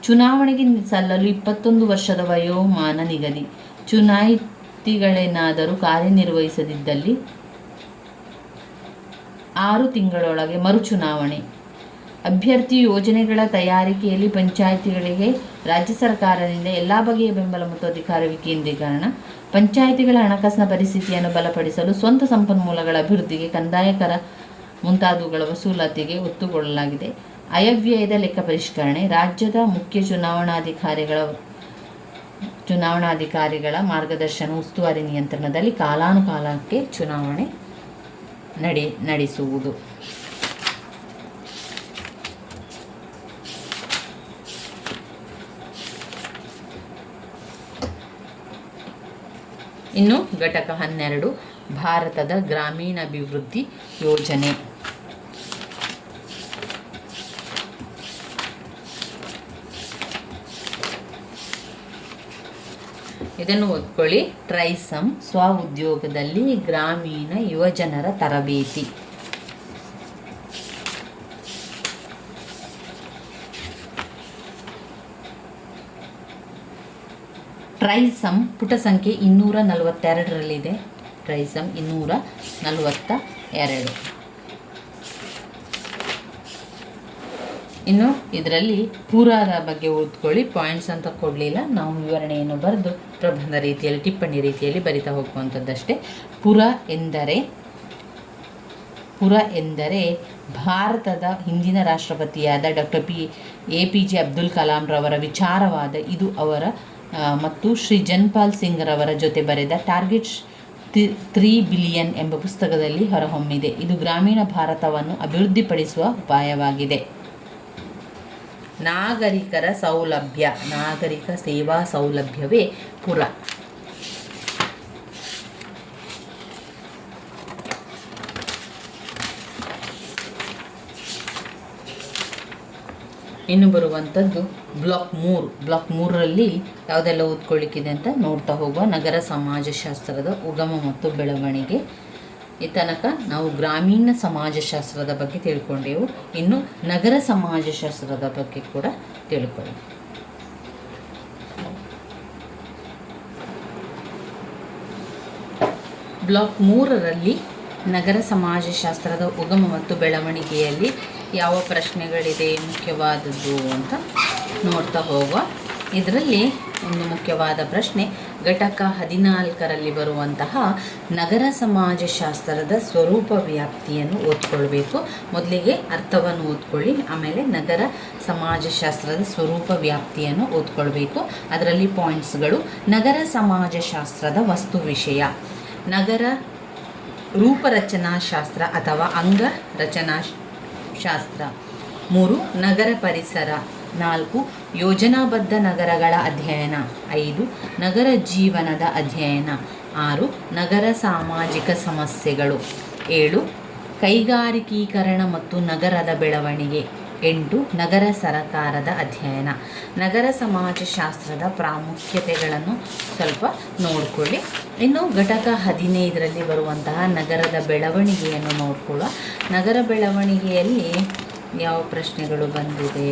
ಚುನಾವಣೆಗೆ ಸಲ್ಲಲು 21 ವರ್ಷದ ವಯೋಮಾನ ನಿಗದಿ. ಚುನಾಯಿತಿಗಳೇನಾದರೂ ಕಾರ್ಯನಿರ್ವಹಿಸದಿದ್ದಲ್ಲಿ 6 ತಿಂಗಳೊಳಗೆ ಮರುಚುನಾವಣೆ. ಅಭ್ಯರ್ಥಿ ಯೋಜನೆಗಳ ತಯಾರಿಕೆಯಲ್ಲಿ ಪಂಚಾಯಿತಿಗಳಿಗೆ ರಾಜ್ಯ ಸರ್ಕಾರದಿಂದ ಎಲ್ಲ ಬಗೆಯ ಬೆಂಬಲ ಮತ್ತು ಅಧಿಕಾರ ವಿಕೇಂದ್ರೀಕರಣ. ಪಂಚಾಯಿತಿಗಳ ಹಣಕಾಸಿನ ಪರಿಸ್ಥಿತಿಯನ್ನು ಬಲಪಡಿಸಲು ಸ್ವಂತ ಸಂಪನ್ಮೂಲಗಳ ಅಭಿವೃದ್ಧಿಗೆ, ಕಂದಾಯ ಕರ ಮುಂತಾದವುಗಳ ವಸೂಲಾತಿಗೆ ಒತ್ತು ಕೊಡಲಾಗಿದೆ. ಆಯವ್ಯಯದ ಲೆಕ್ಕ ಪರಿಷ್ಕರಣೆ. ರಾಜ್ಯದ ಮುಖ್ಯ ಚುನಾವಣಾಧಿಕಾರಿಗಳ ಮಾರ್ಗದರ್ಶನ, ಉಸ್ತುವಾರಿ ನಿಯಂತ್ರಣದಲ್ಲಿ ಕಾಲಾನುಕಾಲಕ್ಕೆ ಚುನಾವಣೆ ನಡೆಸುವುದು. ಇನ್ನು ಘಟಕ 12 ಭಾರತದ ಗ್ರಾಮೀಣಾಭಿವೃದ್ಧಿ ಯೋಜನೆ. ಇದನ್ನು ಓದ್ಕೊಳ್ಳಿ. ಟ್ರೈಸಮ್ ಸ್ವ ಉದ್ಯೋಗದಲ್ಲಿ ಗ್ರಾಮೀಣ ಯುವಜನರ ತರಬೇತಿ. ಟ್ರೈಸಮ್ ಪುಟ ಸಂಖ್ಯೆ 242ರಲ್ಲಿದೆ. ಟ್ರೈಸಮ್ 242. ಇನ್ನು ಇದರಲ್ಲಿ ಪುರದ ಬಗ್ಗೆ ಓದ್ಕೊಳ್ಳಿ. ಪಾಯಿಂಟ್ಸ್ ಅಂತ ಕೊಡಲಿಲ್ಲ, ನಾವು ವಿವರಣೆಯನ್ನು ಬರೆದು ಪ್ರಬಂಧ ರೀತಿಯಲ್ಲಿ ಟಿಪ್ಪಣಿ ರೀತಿಯಲ್ಲಿ ಬರಿತಾ ಹೋಗುವಂಥದ್ದಷ್ಟೇ. ಪುರ ಎಂದರೆ ಭಾರತದ ಹಿಂದಿನ ರಾಷ್ಟ್ರಪತಿಯಾದ ಡಾಕ್ಟರ್ APJ ಅಬ್ದುಲ್ ಕಲಾಂ ರವರ ವಿಚಾರವಾದ. ಇದು ಅವರ ಮತ್ತು ಶ್ರೀ ಜನ್ಪಾಲ್ ಸಿಂಗ್ ರವರ ಜೊತೆ ಬರೆದ ಟಾರ್ಗೆಟ್ 3 ಬಿಲಿಯನ್ ಎಂಬ ಪುಸ್ತಕದಲ್ಲಿ ಹೊರಹೊಮ್ಮಿದೆ. ಇದು ಗ್ರಾಮೀಣ ಭಾರತವನ್ನು ಅಭಿವೃದ್ಧಿಪಡಿಸುವ ಉಪಾಯವಾಗಿದೆ. ನಾಗರಿಕ ಸೇವಾ ಸೌಲಭ್ಯವೇ ಪುರ. ಇನ್ನು ಬರುವಂಥದ್ದು ಬ್ಲಾಕ್ 3ರಲ್ಲಿ ಯಾವುದೆಲ್ಲ ಓದ್ಕೊಳ್ಳಿಕ್ಕಿದೆ ಅಂತ ನೋಡ್ತಾ ಹೋಗುವ. ನಗರ ಸಮಾಜಶಾಸ್ತ್ರದ ಉಗಮ ಮತ್ತು ಬೆಳವಣಿಗೆ. ಈ ತನಕ ನಾವು ಗ್ರಾಮೀಣ ಸಮಾಜಶಾಸ್ತ್ರದ ಬಗ್ಗೆ ತಿಳ್ಕೊಂಡೆವು. ಇನ್ನು ನಗರ ಸಮಾಜಶಾಸ್ತ್ರದ ಬಗ್ಗೆ ಕೂಡ ತಿಳ್ಕೊಳ್ಳಿ. ಬ್ಲಾಕ್ 3ರಲ್ಲಿ ನಗರ ಸಮಾಜಶಾಸ್ತ್ರದ ಉಗಮ ಮತ್ತು ಬೆಳವಣಿಗೆಯಲ್ಲಿ ಯಾವ ಪ್ರಶ್ನೆಗಳಿದೆ ಮುಖ್ಯವಾದದ್ದು ಅಂತ ನೋಡ್ತಾ ಹೋಗುವ. ಇದರಲ್ಲಿ ಒಂದು ಮುಖ್ಯವಾದ ಪ್ರಶ್ನೆ ಘಟಕ 14ರಲ್ಲಿ ಬರುವಂತಹ ನಗರ ಸಮಾಜಶಾಸ್ತ್ರದ ಸ್ವರೂಪ ವ್ಯಾಪ್ತಿಯನ್ನು ಓದ್ಕೊಳ್ಬೇಕು. ಮೊದಲಿಗೆ ಅರ್ಥವನ್ನು ಓದ್ಕೊಳ್ಳಿ, ಆಮೇಲೆ ನಗರ ಸಮಾಜಶಾಸ್ತ್ರದ ಸ್ವರೂಪ ವ್ಯಾಪ್ತಿಯನ್ನು ಓದ್ಕೊಳ್ಬೇಕು. ಅದರಲ್ಲಿ ಪಾಯಿಂಟ್ಸ್ಗಳು: ನಗರ ಸಮಾಜಶಾಸ್ತ್ರದ ವಸ್ತು ವಿಷಯ, ನಗರ ರೂಪರಚನಾಶಾಸ್ತ್ರ ಅಥವಾ ಅಂಗರಚನಾಶಾಸ್ತ್ರ. 3 ನಗರ ಪರಿಸರ. 4 ಯೋಜನಾಬದ್ಧ ನಗರಗಳ ಅಧ್ಯಯನ. 5 ನಗರ ಜೀವನದ ಅಧ್ಯಯನ. 6 ನಗರ ಸಾಮಾಜಿಕ ಸಮಸ್ಯೆಗಳು. 7 ಕೈಗಾರಿಕೀಕರಣ ಮತ್ತು ನಗರದ ಬೆಳವಣಿಗೆ. 8 ನಗರ ಸರಕಾರದ ಅಧ್ಯಯನ. ನಗರ ಸಮಾಜಶಾಸ್ತ್ರದ ಪ್ರಾಮುಖ್ಯತೆಗಳನ್ನು ಸ್ವಲ್ಪ ನೋಡಿಕೊಳ್ಳಿ. ಇನ್ನು ಘಟಕ 15ರಲ್ಲಿ ಬರುವಂತಹ ನಗರದ ಬೆಳವಣಿಗೆಯನ್ನು ನೋಡ್ಕೊಳ್ಳುವ. ನಗರ ಬೆಳವಣಿಗೆಯಲ್ಲಿ ಯಾವ ಪ್ರಶ್ನೆಗಳು ಬಂದಿದೆ?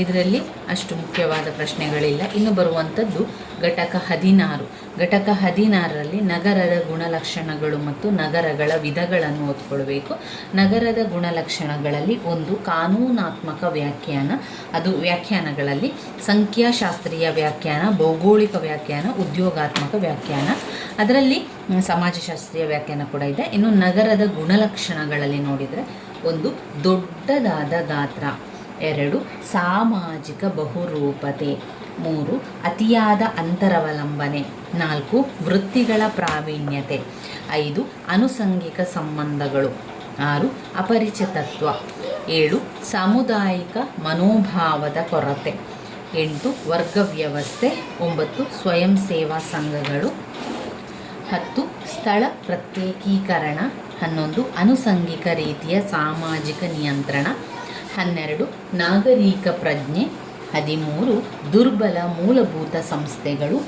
ಇದರಲ್ಲಿ ಅಷ್ಟು ಮುಖ್ಯವಾದ ಪ್ರಶ್ನೆಗಳಿಲ್ಲ. ಇನ್ನು ಬರುವಂಥದ್ದು ಘಟಕ 16. ಘಟಕ 16ರಲ್ಲಿ ನಗರದ ಗುಣಲಕ್ಷಣಗಳು ಮತ್ತು ನಗರಗಳ ವಿಧಗಳನ್ನು ಓದ್ಕೊಳ್ಬೇಕು. ನಗರದ ಗುಣಲಕ್ಷಣಗಳಲ್ಲಿ 1 ಕಾನೂನಾತ್ಮಕ ವ್ಯಾಖ್ಯಾನ. ಅದು ವ್ಯಾಖ್ಯಾನಗಳಲ್ಲಿ ಸಂಖ್ಯಾಶಾಸ್ತ್ರೀಯ ವ್ಯಾಖ್ಯಾನ, ಭೌಗೋಳಿಕ ವ್ಯಾಖ್ಯಾನ, ಉದ್ಯೋಗಾತ್ಮಕ ವ್ಯಾಖ್ಯಾನ. ಅದರಲ್ಲಿ ಸಮಾಜಶಾಸ್ತ್ರೀಯ ವ್ಯಾಖ್ಯಾನ ಕೂಡ ಇದೆ. ಇನ್ನು ನಗರದ ಗುಣಲಕ್ಷಣಗಳಲ್ಲಿ ನೋಡಿದರೆ 1 ದೊಡ್ಡದಾದ ಗಾತ್ರ. 2 ಸಾಮಾಜಿಕ ಬಹುರೂಪತೆ. 3 ಅತಿಯಾದ ಅಂತರವಲಂಬನೆ. 4 ವೃತ್ತಿಗಳ ಪ್ರಾವೀಣ್ಯತೆ. 5 ಅನುಸಂಗಿಕ ಸಂಬಂಧಗಳು. 6 ಅಪರಿಚಿತತ್ವ. 7 ಸಾಮುದಾಯಿಕ ಮನೋಭಾವದ ಕೊರತೆ. 8 ವರ್ಗ ವ್ಯವಸ್ಥೆ. 9 ಸ್ವಯಂ ಸೇವಾ ಸಂಘಗಳು. 10 ಸ್ಥಳ ಪ್ರತ್ಯೇಕೀಕರಣ. 11 ಅನುಸಂಗಿಕ ರೀತಿಯ ಸಾಮಾಜಿಕ ನಿಯಂತ್ರಣ. 12 ನಾಗರಿಕ ಪ್ರಜ್ಞೆ. 13 ದುರ್ಬಲ ಮೂಲಭೂತ ಸಂಸ್ಥೆಗಳು.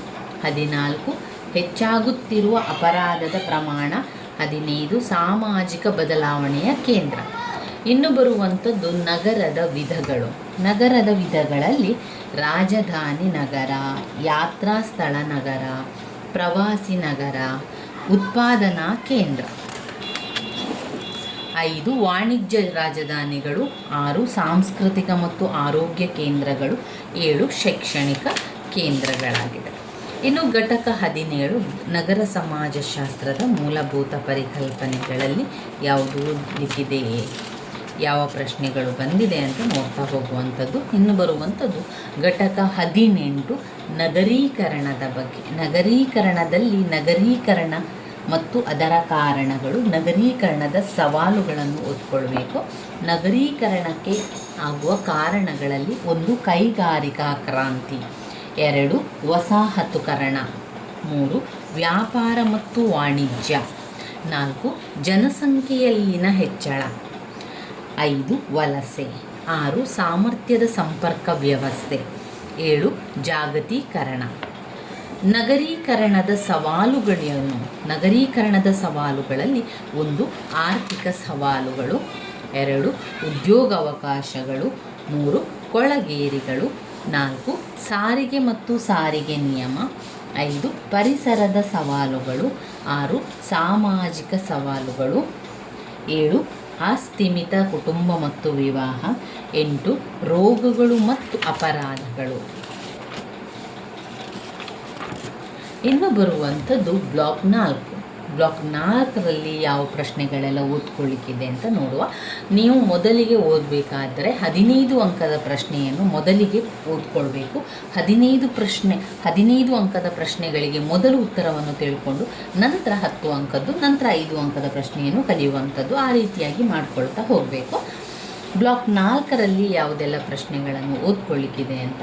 14 ಹೆಚ್ಚಾಗುತ್ತಿರುವ ಅಪರಾಧದ ಪ್ರಮಾಣ. 15 ಸಾಮಾಜಿಕ ಬದಲಾವಣೆಯ ಕೇಂದ್ರ. ಇನ್ನು ಬರುವಂಥದ್ದು ನಗರದ ವಿಧಗಳು. ನಗರದ ವಿಧಗಳಲ್ಲಿ ರಾಜಧಾನಿ ನಗರ, ಯಾತ್ರಾ ಸ್ಥಳ ನಗರ, ಪ್ರವಾಸಿ ನಗರ, ಉತ್ಪಾದನಾ ಕೇಂದ್ರ. 5 ವಾಣಿಜ್ಯ ರಾಜಧಾನಿಗಳು. 6 ಸಾಂಸ್ಕೃತಿಕ ಮತ್ತು ಆರೋಗ್ಯ ಕೇಂದ್ರಗಳು. 7 ಶೈಕ್ಷಣಿಕ ಕೇಂದ್ರಗಳಾಗಿದೆ. ಇನ್ನು ಘಟಕ 17 ನಗರ ಸಮಾಜಶಾಸ್ತ್ರದ ಮೂಲಭೂತ ಪರಿಕಲ್ಪನೆಗಳಲ್ಲಿ ಯಾವುದು ಲಿಖಿದೆ, ಯಾವ ಪ್ರಶ್ನೆಗಳು ಬಂದಿದೆ ಅಂತ ನೋಡ್ತಾ ಹೋಗುವಂಥದ್ದು. ಇನ್ನು ಬರುವಂಥದ್ದು ಘಟಕ 18 ನಗರೀಕರಣದ ಬಗ್ಗೆ. ನಗರೀಕರಣದಲ್ಲಿ ನಗರೀಕರಣ ಮತ್ತು ಅದರ ಕಾರಣಗಳು, ನಗರೀಕರಣದ ಸವಾಲುಗಳನ್ನು ಓದ್ಕೊಳ್ಬೇಕು. ನಗರೀಕರಣಕ್ಕೆ ಆಗುವ ಕಾರಣಗಳಲ್ಲಿ 1 ಕೈಗಾರಿಕಾ ಕ್ರಾಂತಿ. 2 ವಸಾಹತುಕರಣ. 3 ವ್ಯಾಪಾರ ಮತ್ತು ವಾಣಿಜ್ಯ. 4 ಜನಸಂಖ್ಯೆಯಲ್ಲಿನ ಹೆಚ್ಚಳ. 5 ವಲಸೆ. 6 ಸಾಮರ್ಥ್ಯದ ಸಂಪರ್ಕ ವ್ಯವಸ್ಥೆ. 7 ಜಾಗತೀಕರಣ. ನಗರೀಕರಣದ ಸವಾಲುಗಳೇನು? ನಗರೀಕರಣದ ಸವಾಲುಗಳಲ್ಲಿ 1 ಆರ್ಥಿಕ ಸವಾಲುಗಳು. 2 ಉದ್ಯೋಗಾವಕಾಶಗಳು. 3 ಕೊಳಗೇರಿಗಳು. 4 ಸಾರಿಗೆ ಮತ್ತು ಸಾರಿಗೆ ನಿಯಮ. 5 ಪರಿಸರದ ಸವಾಲುಗಳು. 6 ಸಾಮಾಜಿಕ ಸವಾಲುಗಳು. 7 ಅಸ್ಥಿಮಿತ ಕುಟುಂಬ ಮತ್ತು ವಿವಾಹ. 8 ರೋಗಗಳು ಮತ್ತು ಅಪರಾಧಗಳು. ಇನ್ನು ಬರುವಂಥದ್ದು ಬ್ಲಾಕ್ 4. ಬ್ಲಾಕ್ 4ರಲ್ಲಿ ಯಾವ ಪ್ರಶ್ನೆಗಳೆಲ್ಲ ಓದ್ಕೊಳ್ಳಿಕ್ಕಿದೆ ಅಂತ ನೋಡುವ. ನೀವು ಮೊದಲಿಗೆ ಓದಬೇಕಾದರೆ 15 ಅಂಕದ ಪ್ರಶ್ನೆಯನ್ನು ಮೊದಲಿಗೆ ಓದ್ಕೊಳ್ಬೇಕು. 15 ಅಂಕದ ಪ್ರಶ್ನೆಗಳಿಗೆ ಮೊದಲು ಉತ್ತರವನ್ನು ತಿಳ್ಕೊಂಡು ನಂತರ 10 ಅಂಕದ್ದು, ನಂತರ 5 ಅಂಕದ ಪ್ರಶ್ನೆಯನ್ನು ಕಲಿಯುವಂಥದ್ದು. ಆ ರೀತಿಯಾಗಿ ಮಾಡ್ಕೊಳ್ತಾ ಹೋಗಬೇಕು. ಬ್ಲಾಕ್ 4ರಲ್ಲಿ ಯಾವುದೆಲ್ಲ ಪ್ರಶ್ನೆಗಳನ್ನು ಓದ್ಕೊಳ್ಳಿಕ್ಕಿದೆ ಅಂತ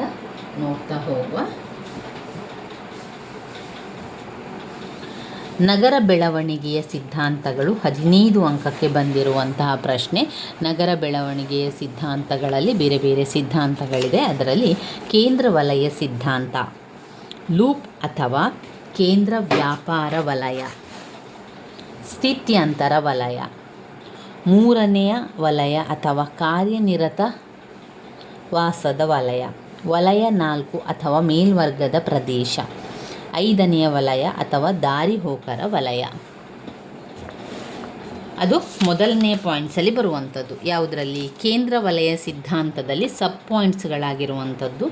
ನೋಡ್ತಾ ಹೋಗುವ. ನಗರ ಬೆಳವಣಿಗೆಯ ಸಿದ್ಧಾಂತಗಳು 15 ಅಂಕಕ್ಕೆ ಬಂದಿರುವಂತಹ ಪ್ರಶ್ನೆ. ನಗರ ಬೆಳವಣಿಗೆಯ ಸಿದ್ಧಾಂತಗಳಲ್ಲಿ ಬೇರೆ ಬೇರೆ ಸಿದ್ಧಾಂತಗಳಿದೆ. ಅದರಲ್ಲಿ ಕೇಂದ್ರ ವಲಯ ಸಿದ್ಧಾಂತ, ಲೂಪ್ ಅಥವಾ ಕೇಂದ್ರ ವ್ಯಾಪಾರ ವಲಯ, ಸ್ಥಿತ್ಯಂತರ ವಲಯ, ಮೂರನೆಯ ವಲಯ ಅಥವಾ ಕಾರ್ಯನಿರತ ವಾಸದ ವಲಯ, ವಲಯ 4 ಅಥವಾ ಮೇಲ್ವರ್ಗದ ಪ್ರದೇಶ, 5ನೆಯ ವಲಯ ಅಥವಾ ದಾರಿಹೋಕರ ವಲಯ. ಅದು ಮೊದಲನೆಯ ಪಾಯಿಂಟ್ಸಲ್ಲಿ ಬರುವಂಥದ್ದು. ಯಾವುದರಲ್ಲಿ? ಕೇಂದ್ರ ವಲಯ ಸಿದ್ಧಾಂತದಲ್ಲಿ ಸಬ್ ಪಾಯಿಂಟ್ಸ್ಗಳಾಗಿರುವಂಥದ್ದು.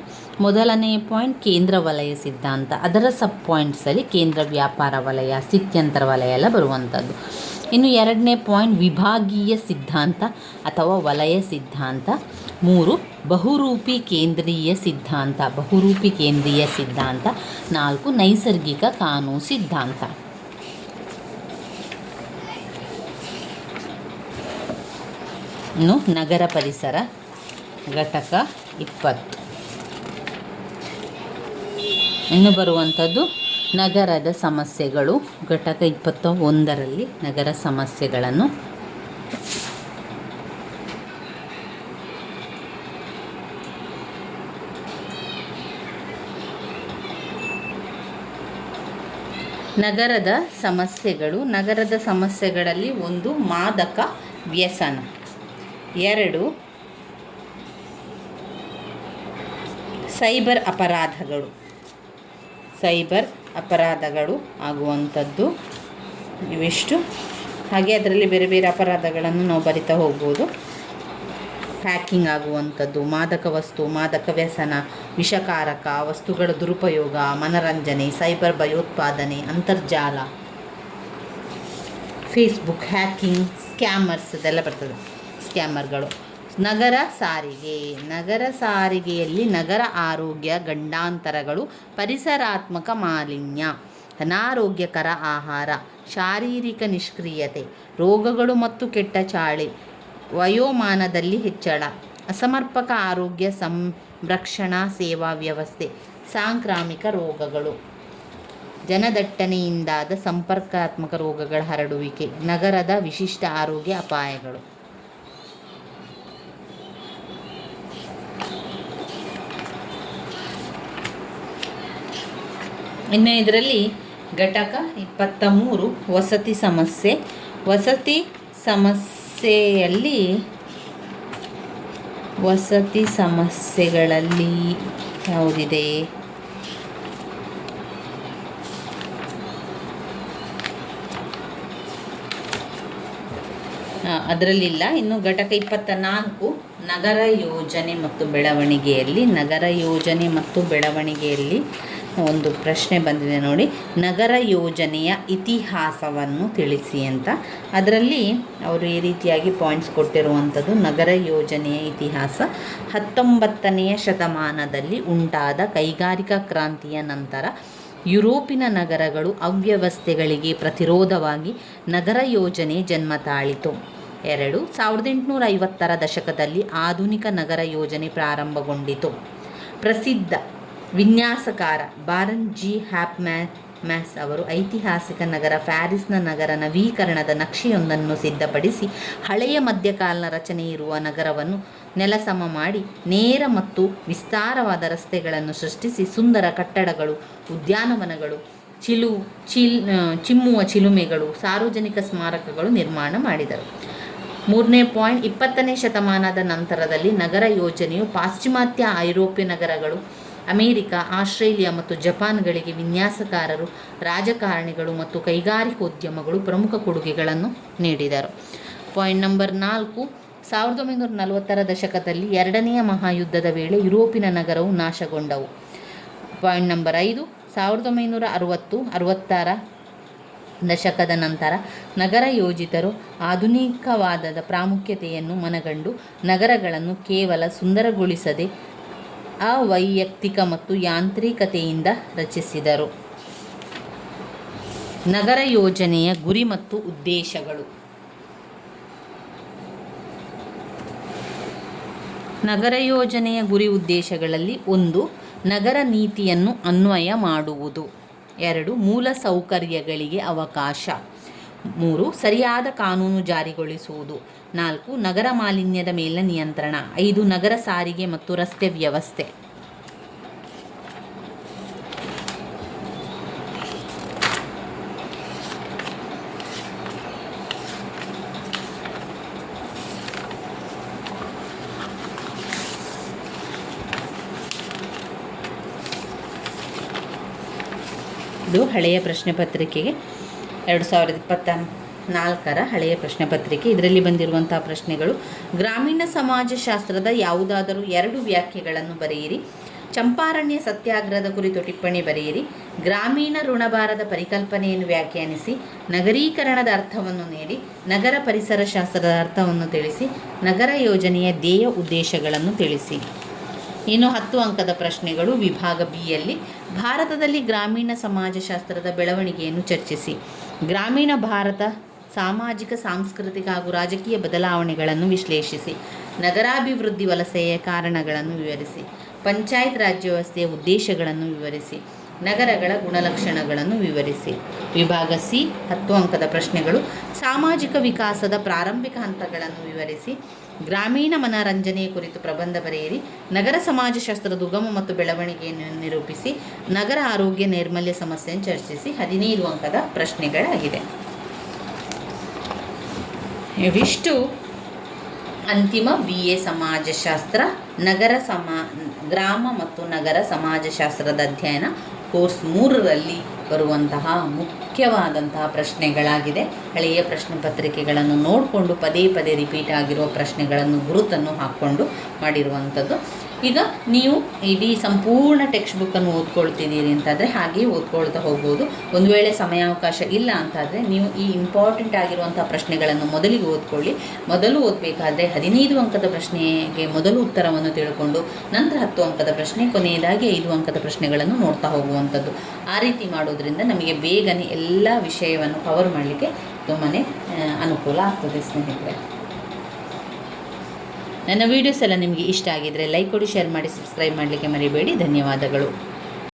ಮೊದಲನೆಯ ಪಾಯಿಂಟ್ ಕೇಂದ್ರ ವಲಯ ಸಿದ್ಧಾಂತ, ಅದರ ಸಬ್ ಪಾಯಿಂಟ್ಸಲ್ಲಿ ಕೇಂದ್ರ ವ್ಯಾಪಾರ ವಲಯ, ಸ್ಥಿತ್ಯಂತರ ವಲಯ ಎಲ್ಲ ಬರುವಂಥದ್ದು. ಇನ್ನು 2ನೇ ಪಾಯಿಂಟ್ ವಿಭಾಗೀಯ ಸಿದ್ಧಾಂತ ಅಥವಾ ವಲಯ ಸಿದ್ಧಾಂತ. 3 ಬಹುರೂಪಿ ಕೇಂದ್ರೀಯ ಸಿದ್ಧಾಂತ, 4 ನೈಸರ್ಗಿಕ ಕಾನೂನು ಸಿದ್ಧಾಂತ. ಇನ್ನು ನಗರ ಪರಿಸರ ಘಟಕ 20. ಇನ್ನು ಬರುವಂಥದ್ದು ನಗರದ ಸಮಸ್ಯೆಗಳು. ಘಟಕ 21ರಲ್ಲಿ ನಗರ ಸಮಸ್ಯೆಗಳನ್ನು ನಗರದ ಸಮಸ್ಯೆಗಳಲ್ಲಿ 1 ಮಾದಕ ವ್ಯಸನ, 2 ಸೈಬರ್ ಅಪರಾಧಗಳು ಆಗುವಂಥದ್ದು. ಇವಿಷ್ಟು. ಹಾಗೆ ಅದರಲ್ಲಿ ಬೇರೆ ಬೇರೆ ಅಪರಾಧಗಳನ್ನು ನಾವು ಬರಿತಾ ಹೋಗ್ಬೋದು. ಹ್ಯಾಕಿಂಗ್ ಆಗುವಂಥದ್ದು, ಮಾದಕ ವಸ್ತು, ಮಾದಕ ವ್ಯಸನ, ವಿಷಕಾರಕ ವಸ್ತುಗಳ ದುರುಪಯೋಗ, ಮನರಂಜನೆ, ಸೈಬರ್ ಭಯೋತ್ಪಾದನೆ, ಅಂತರ್ಜಾಲ, ಫೇಸ್ಬುಕ್, ಹ್ಯಾಕಿಂಗ್, ಸ್ಕ್ಯಾಮರ್ಸ್ ಇದೆಲ್ಲ ಬರ್ತದೆ, ಸ್ಕ್ಯಾಮರ್ಗಳು. ನಗರ ಸಾರಿಗೆಯಲ್ಲಿ ನಗರ ಆರೋಗ್ಯ ಗಂಡಾಂತರಗಳು, ಪರಿಸರಾತ್ಮಕ ಮಾಲಿನ್ಯ, ಅನಾರೋಗ್ಯಕರ ಆಹಾರ, ಶಾರೀರಿಕ ನಿಷ್ಕ್ರಿಯತೆ, ರೋಗಗಳು ಮತ್ತು ಕೆಟ್ಟ ಚಾಳಿ, ವಯೋಮಾನದಲ್ಲಿ ಹೆಚ್ಚಳ, ಅಸಮರ್ಪಕ ಆರೋಗ್ಯ ಸಂರಕ್ಷಣಾ ಸೇವಾ ವ್ಯವಸ್ಥೆ, ಸಾಂಕ್ರಾಮಿಕ ರೋಗಗಳು, ಜನದಟ್ಟಣೆಯಿಂದಾದ ಸಂಪರ್ಕಾತ್ಮಕ ರೋಗಗಳ ಹರಡುವಿಕೆ, ನಗರದ ವಿಶಿಷ್ಟ ಆರೋಗ್ಯ ಅಪಾಯಗಳು. ಇನ್ನು ಇದರಲ್ಲಿ ಘಟಕ 23 ವಸತಿ ಸಮಸ್ಯೆಗಳಲ್ಲಿ ಯಾವುದಿದೆ? ಅದರಲ್ಲಿಲ್ಲ. ಇನ್ನು ಘಟಕ 24 ನಗರ ಯೋಜನೆ ಮತ್ತು ಬೆಳವಣಿಗೆಯಲ್ಲಿ ಒಂದು ಪ್ರಶ್ನೆ ಬಂದಿದೆ ನೋಡಿ. ನಗರ ಯೋಜನೆಯ ಇತಿಹಾಸವನ್ನು ತಿಳಿಸಿ ಅಂತ. ಅದರಲ್ಲಿ ಅವರು ಈ ರೀತಿಯಾಗಿ ಪಾಯಿಂಟ್ಸ್ ಕೊಟ್ಟಿರುವಂಥದ್ದು. ನಗರ ಯೋಜನೆಯ ಇತಿಹಾಸ 19ನೇ ಶತಮಾನದಲ್ಲಿ ಉಂಟಾದ ಕೈಗಾರಿಕಾ ಕ್ರಾಂತಿಯ ನಂತರ ಯುರೋಪಿನ ನಗರಗಳು ಅವ್ಯವಸ್ಥೆಗಳಿಗೆ ಪ್ರತಿರೋಧವಾಗಿ ನಗರ ಯೋಜನೆ ಜನ್ಮ ತಾಳಿತು. 2 1850ರ ದಶಕದಲ್ಲಿ ಆಧುನಿಕ ನಗರ ಯೋಜನೆ ಪ್ರಾರಂಭಗೊಂಡಿತು. ಪ್ರಸಿದ್ಧ ವಿನ್ಯಾಸಕಾರ ಬಾರನ್ ಜಿ ಹ್ಯಾಪ್ಮ್ಯಾಸ್ ಅವರು ಐತಿಹಾಸಿಕ ನಗರ ಪ್ಯಾರಿಸ್ನ ನಗರ ನವೀಕರಣದ ನಕ್ಷೆಯೊಂದನ್ನು ಸಿದ್ಧಪಡಿಸಿ ಹಳೆಯ ಮಧ್ಯಕಾಲೀನ ರಚನೆ ಇರುವ ನಗರವನ್ನು ನೆಲಸಮ ಮಾಡಿ ನೇರ ಮತ್ತು ವಿಸ್ತಾರವಾದ ರಸ್ತೆಗಳನ್ನು ಸೃಷ್ಟಿಸಿ ಸುಂದರ ಕಟ್ಟಡಗಳು, ಉದ್ಯಾನವನಗಳು, ಚಿಮ್ಮುವ ಚಿಲುಮೆಗಳು, ಸಾರ್ವಜನಿಕ ಸ್ಮಾರಕಗಳು ನಿರ್ಮಾಣ ಮಾಡಿದರು. 3ನೇ ಪಾಯಿಂಟ್ 20ನೇ ಶತಮಾನದ ನಂತರದಲ್ಲಿ ನಗರ ಯೋಜನೆಯು ಪಾಶ್ಚಿಮಾತ್ಯ ಐರೋಪ್ಯ ನಗರಗಳು, ಅಮೆರಿಕ, ಆಸ್ಟ್ರೇಲಿಯಾ ಮತ್ತು ಜಪಾನ್ಗಳಿಗೆ ವಿನ್ಯಾಸಕಾರರು, ರಾಜಕಾರಣಿಗಳು ಮತ್ತು ಕೈಗಾರಿಕೋದ್ಯಮಗಳು ಪ್ರಮುಖ ಕೊಡುಗೆಗಳನ್ನು ನೀಡಿದರು. ಪಾಯಿಂಟ್ ನಂಬರ್ 4 1940ರ ದಶಕದಲ್ಲಿ 2ನೇ ಮಹಾಯುದ್ಧದ ವೇಳೆ ಯುರೋಪಿನ ನಗರವು ನಾಶಗೊಂಡವು. ಪಾಯಿಂಟ್ ನಂಬರ್ 5 1960-66ರ ದಶಕದ ನಂತರ ನಗರ ಯೋಜಿತರು ಆಧುನಿಕವಾದದ ಪ್ರಾಮುಖ್ಯತೆಯನ್ನು ಮನಗಂಡು ನಗರಗಳನ್ನು ಕೇವಲ ಸುಂದರಗೊಳಿಸದೆ ಅವೈಯಕ್ತಿಕ ಮತ್ತು ಯಾಂತ್ರಿಕತೆಯಿಂದ ರಚಿಸಿದರು. ನಗರ ಯೋಜನೆಯ ಗುರಿ ಮತ್ತು ಉದ್ದೇಶಗಳು. ನಗರ ಯೋಜನೆಯ ಗುರಿ ಉದ್ದೇಶಗಳಲ್ಲಿ 1 ನಗರ ನೀತಿಯನ್ನು ಅನ್ವಯ ಮಾಡುವುದು. 2 ಮೂಲ ಸೌಕರ್ಯಗಳಿಗೆ ಅವಕಾಶ. 3 ಸರಿಯಾದ ಕಾನೂನು ಜಾರಿಗೊಳಿಸುವುದು. 4 ನಗರ ಮಾಲಿನ್ಯದ ಮೇಲೆ ನಿಯಂತ್ರಣ. 5 ನಗರ ಸಾರಿಗೆ ಮತ್ತು ರಸ್ತೆ ವ್ಯವಸ್ಥೆ. ಇದು ಹಳೆಯ ಪ್ರಶ್ನೆ ಪತ್ರಿಕೆಗೆ 2024 ಹಳೆಯ ಪ್ರಶ್ನೆ ಪತ್ರಿಕೆ. ಇದರಲ್ಲಿ ಬಂದಿರುವಂತಹ ಪ್ರಶ್ನೆಗಳು: ಗ್ರಾಮೀಣ ಸಮಾಜಶಾಸ್ತ್ರದ ಯಾವುದಾದರೂ 2 ವ್ಯಾಖ್ಯೆಗಳನ್ನು ಬರೆಯಿರಿ. ಚಂಪಾರಣ್ಯ ಸತ್ಯಾಗ್ರಹದ ಕುರಿತು ಟಿಪ್ಪಣಿ ಬರೆಯಿರಿ. ಗ್ರಾಮೀಣ ಋಣಭಾರದ ಪರಿಕಲ್ಪನೆಯನ್ನು ವ್ಯಾಖ್ಯಾನಿಸಿ. ನಗರೀಕರಣದ ಅರ್ಥವನ್ನು ನೀಡಿ. ನಗರ ಪರಿಸರ ಶಾಸ್ತ್ರದ ಅರ್ಥವನ್ನು ತಿಳಿಸಿ. ನಗರ ಯೋಜನೆಯ ಧ್ಯೇಯ ಉದ್ದೇಶಗಳನ್ನು ತಿಳಿಸಿ. ಇನ್ನು 10 ಅಂಕದ ಪ್ರಶ್ನೆಗಳು ವಿಭಾಗ ಬಿಯಲ್ಲಿ: ಭಾರತದಲ್ಲಿ ಗ್ರಾಮೀಣ ಸಮಾಜಶಾಸ್ತ್ರದ ಬೆಳವಣಿಗೆಯನ್ನು ಚರ್ಚಿಸಿ. ಗ್ರಾಮೀಣ ಭಾರತ ಸಾಮಾಜಿಕ, ಸಾಂಸ್ಕೃತಿಕ ಹಾಗೂ ರಾಜಕೀಯ ಬದಲಾವಣೆಗಳನ್ನು ವಿಶ್ಲೇಷಿಸಿ. ನಗರಾಭಿವೃದ್ಧಿ ವಲಸೆಯ ಕಾರಣಗಳನ್ನು ವಿವರಿಸಿ. ಪಂಚಾಯತ್ ರಾಜ್ ವ್ಯವಸ್ಥೆಯ ಉದ್ದೇಶಗಳನ್ನು ವಿವರಿಸಿ. ನಗರಗಳ ಗುಣಲಕ್ಷಣಗಳನ್ನು ವಿವರಿಸಿ. ವಿಭಾಗ ಸಿ 10 ಅಂಕದ ಪ್ರಶ್ನೆಗಳು: ಸಾಮಾಜಿಕ ವಿಕಾಸದ ಪ್ರಾರಂಭಿಕ ಹಂತಗಳನ್ನು ವಿವರಿಸಿ. ಗ್ರಾಮೀಣ ಮನರಂಜನೆಯ ಕುರಿತು ಪ್ರಬಂಧ ಬರೆಯಿರಿ. ನಗರ ಸಮಾಜಶಾಸ್ತ್ರದ ಉಗಮ ಮತ್ತು ಬೆಳವಣಿಗೆಯನ್ನು ನಿರೂಪಿಸಿ. ನಗರ ಆರೋಗ್ಯ ನೈರ್ಮಲ್ಯ ಸಮಸ್ಯೆಯನ್ನು ಚರ್ಚಿಸಿ. 15 ಅಂಕದ ಪ್ರಶ್ನೆಗಳಾಗಿದೆ. ಇವಿಷ್ಟು ಅಂತಿಮ BA ಸಮಾಜಶಾಸ್ತ್ರ ಗ್ರಾಮ ಮತ್ತು ನಗರ ಸಮಾಜಶಾಸ್ತ್ರದ ಅಧ್ಯಯನ ಕೋರ್ಸ್ 3ರಲ್ಲಿ ಬರುವಂತಹ ಮುಖ್ಯವಾದಂತಹ ಪ್ರಶ್ನೆಗಳಾಗಿದೆ. ಹಳೆಯ ಪ್ರಶ್ನೆ ಪತ್ರಿಕೆಗಳನ್ನು ನೋಡಿಕೊಂಡು ಪದೇ ಪದೇ ರಿಪೀಟ್ ಆಗಿರುವ ಪ್ರಶ್ನೆಗಳನ್ನು ಗುರುತನ್ನು ಹಾಕ್ಕೊಂಡು ಮಾಡಿರುವಂಥದ್ದು. ಈಗ ನೀವು ಇಡೀ ಸಂಪೂರ್ಣ ಟೆಕ್ಸ್ಟ್ ಬುಕ್ಕನ್ನು ಓದ್ಕೊಳ್ತಿದ್ದೀರಿ ಅಂತಾದರೆ ಹಾಗೆಯೇ ಓದ್ಕೊಳ್ತಾ ಹೋಗ್ಬೋದು. ಒಂದು ವೇಳೆ ಸಮಯಾವಕಾಶ ಇಲ್ಲ ಅಂತಾದರೆ ನೀವು ಈ ಇಂಪಾರ್ಟೆಂಟ್ ಆಗಿರುವಂಥ ಪ್ರಶ್ನೆಗಳನ್ನು ಮೊದಲಿಗೆ ಓದ್ಕೊಳ್ಳಿ. ಮೊದಲು ಓದಬೇಕಾದ್ರೆ 15 ಅಂಕದ ಪ್ರಶ್ನೆಗೆ ಮೊದಲು ಉತ್ತರವನ್ನು ತಿಳ್ಕೊಂಡು ನಂತರ 10 ಅಂಕದ ಪ್ರಶ್ನೆ, ಕೊನೆಯದಾಗಿ 5 ಅಂಕದ ಪ್ರಶ್ನೆಗಳನ್ನು ನೋಡ್ತಾ ಹೋಗುವಂಥದ್ದು. ಆ ರೀತಿ ಮಾಡೋದ್ರಿಂದ ನಮಗೆ ಬೇಗನೆ ಎಲ್ಲ ವಿಷಯವನ್ನು ಕವರ್ ಮಾಡಲಿಕ್ಕೆ ತುಂಬಾ ಅನುಕೂಲ ಆಗ್ತದೆ ಸ್ನೇಹಿತರೆ. ನನ್ನ ವೀಡಿಯೋಸ್ ಎಲ್ಲ ನಿಮಗೆ ಇಷ್ಟ ಆಗಿದ್ದರೆ ಲೈಕ್ ಕೊಡಿ, ಶೇರ್ ಮಾಡಿ, ಸಬ್ಸ್ಕ್ರೈಬ್ ಮಾಡಲಿಕ್ಕೆ ಮರಿಬೇಡಿ. ಧನ್ಯವಾದಗಳು.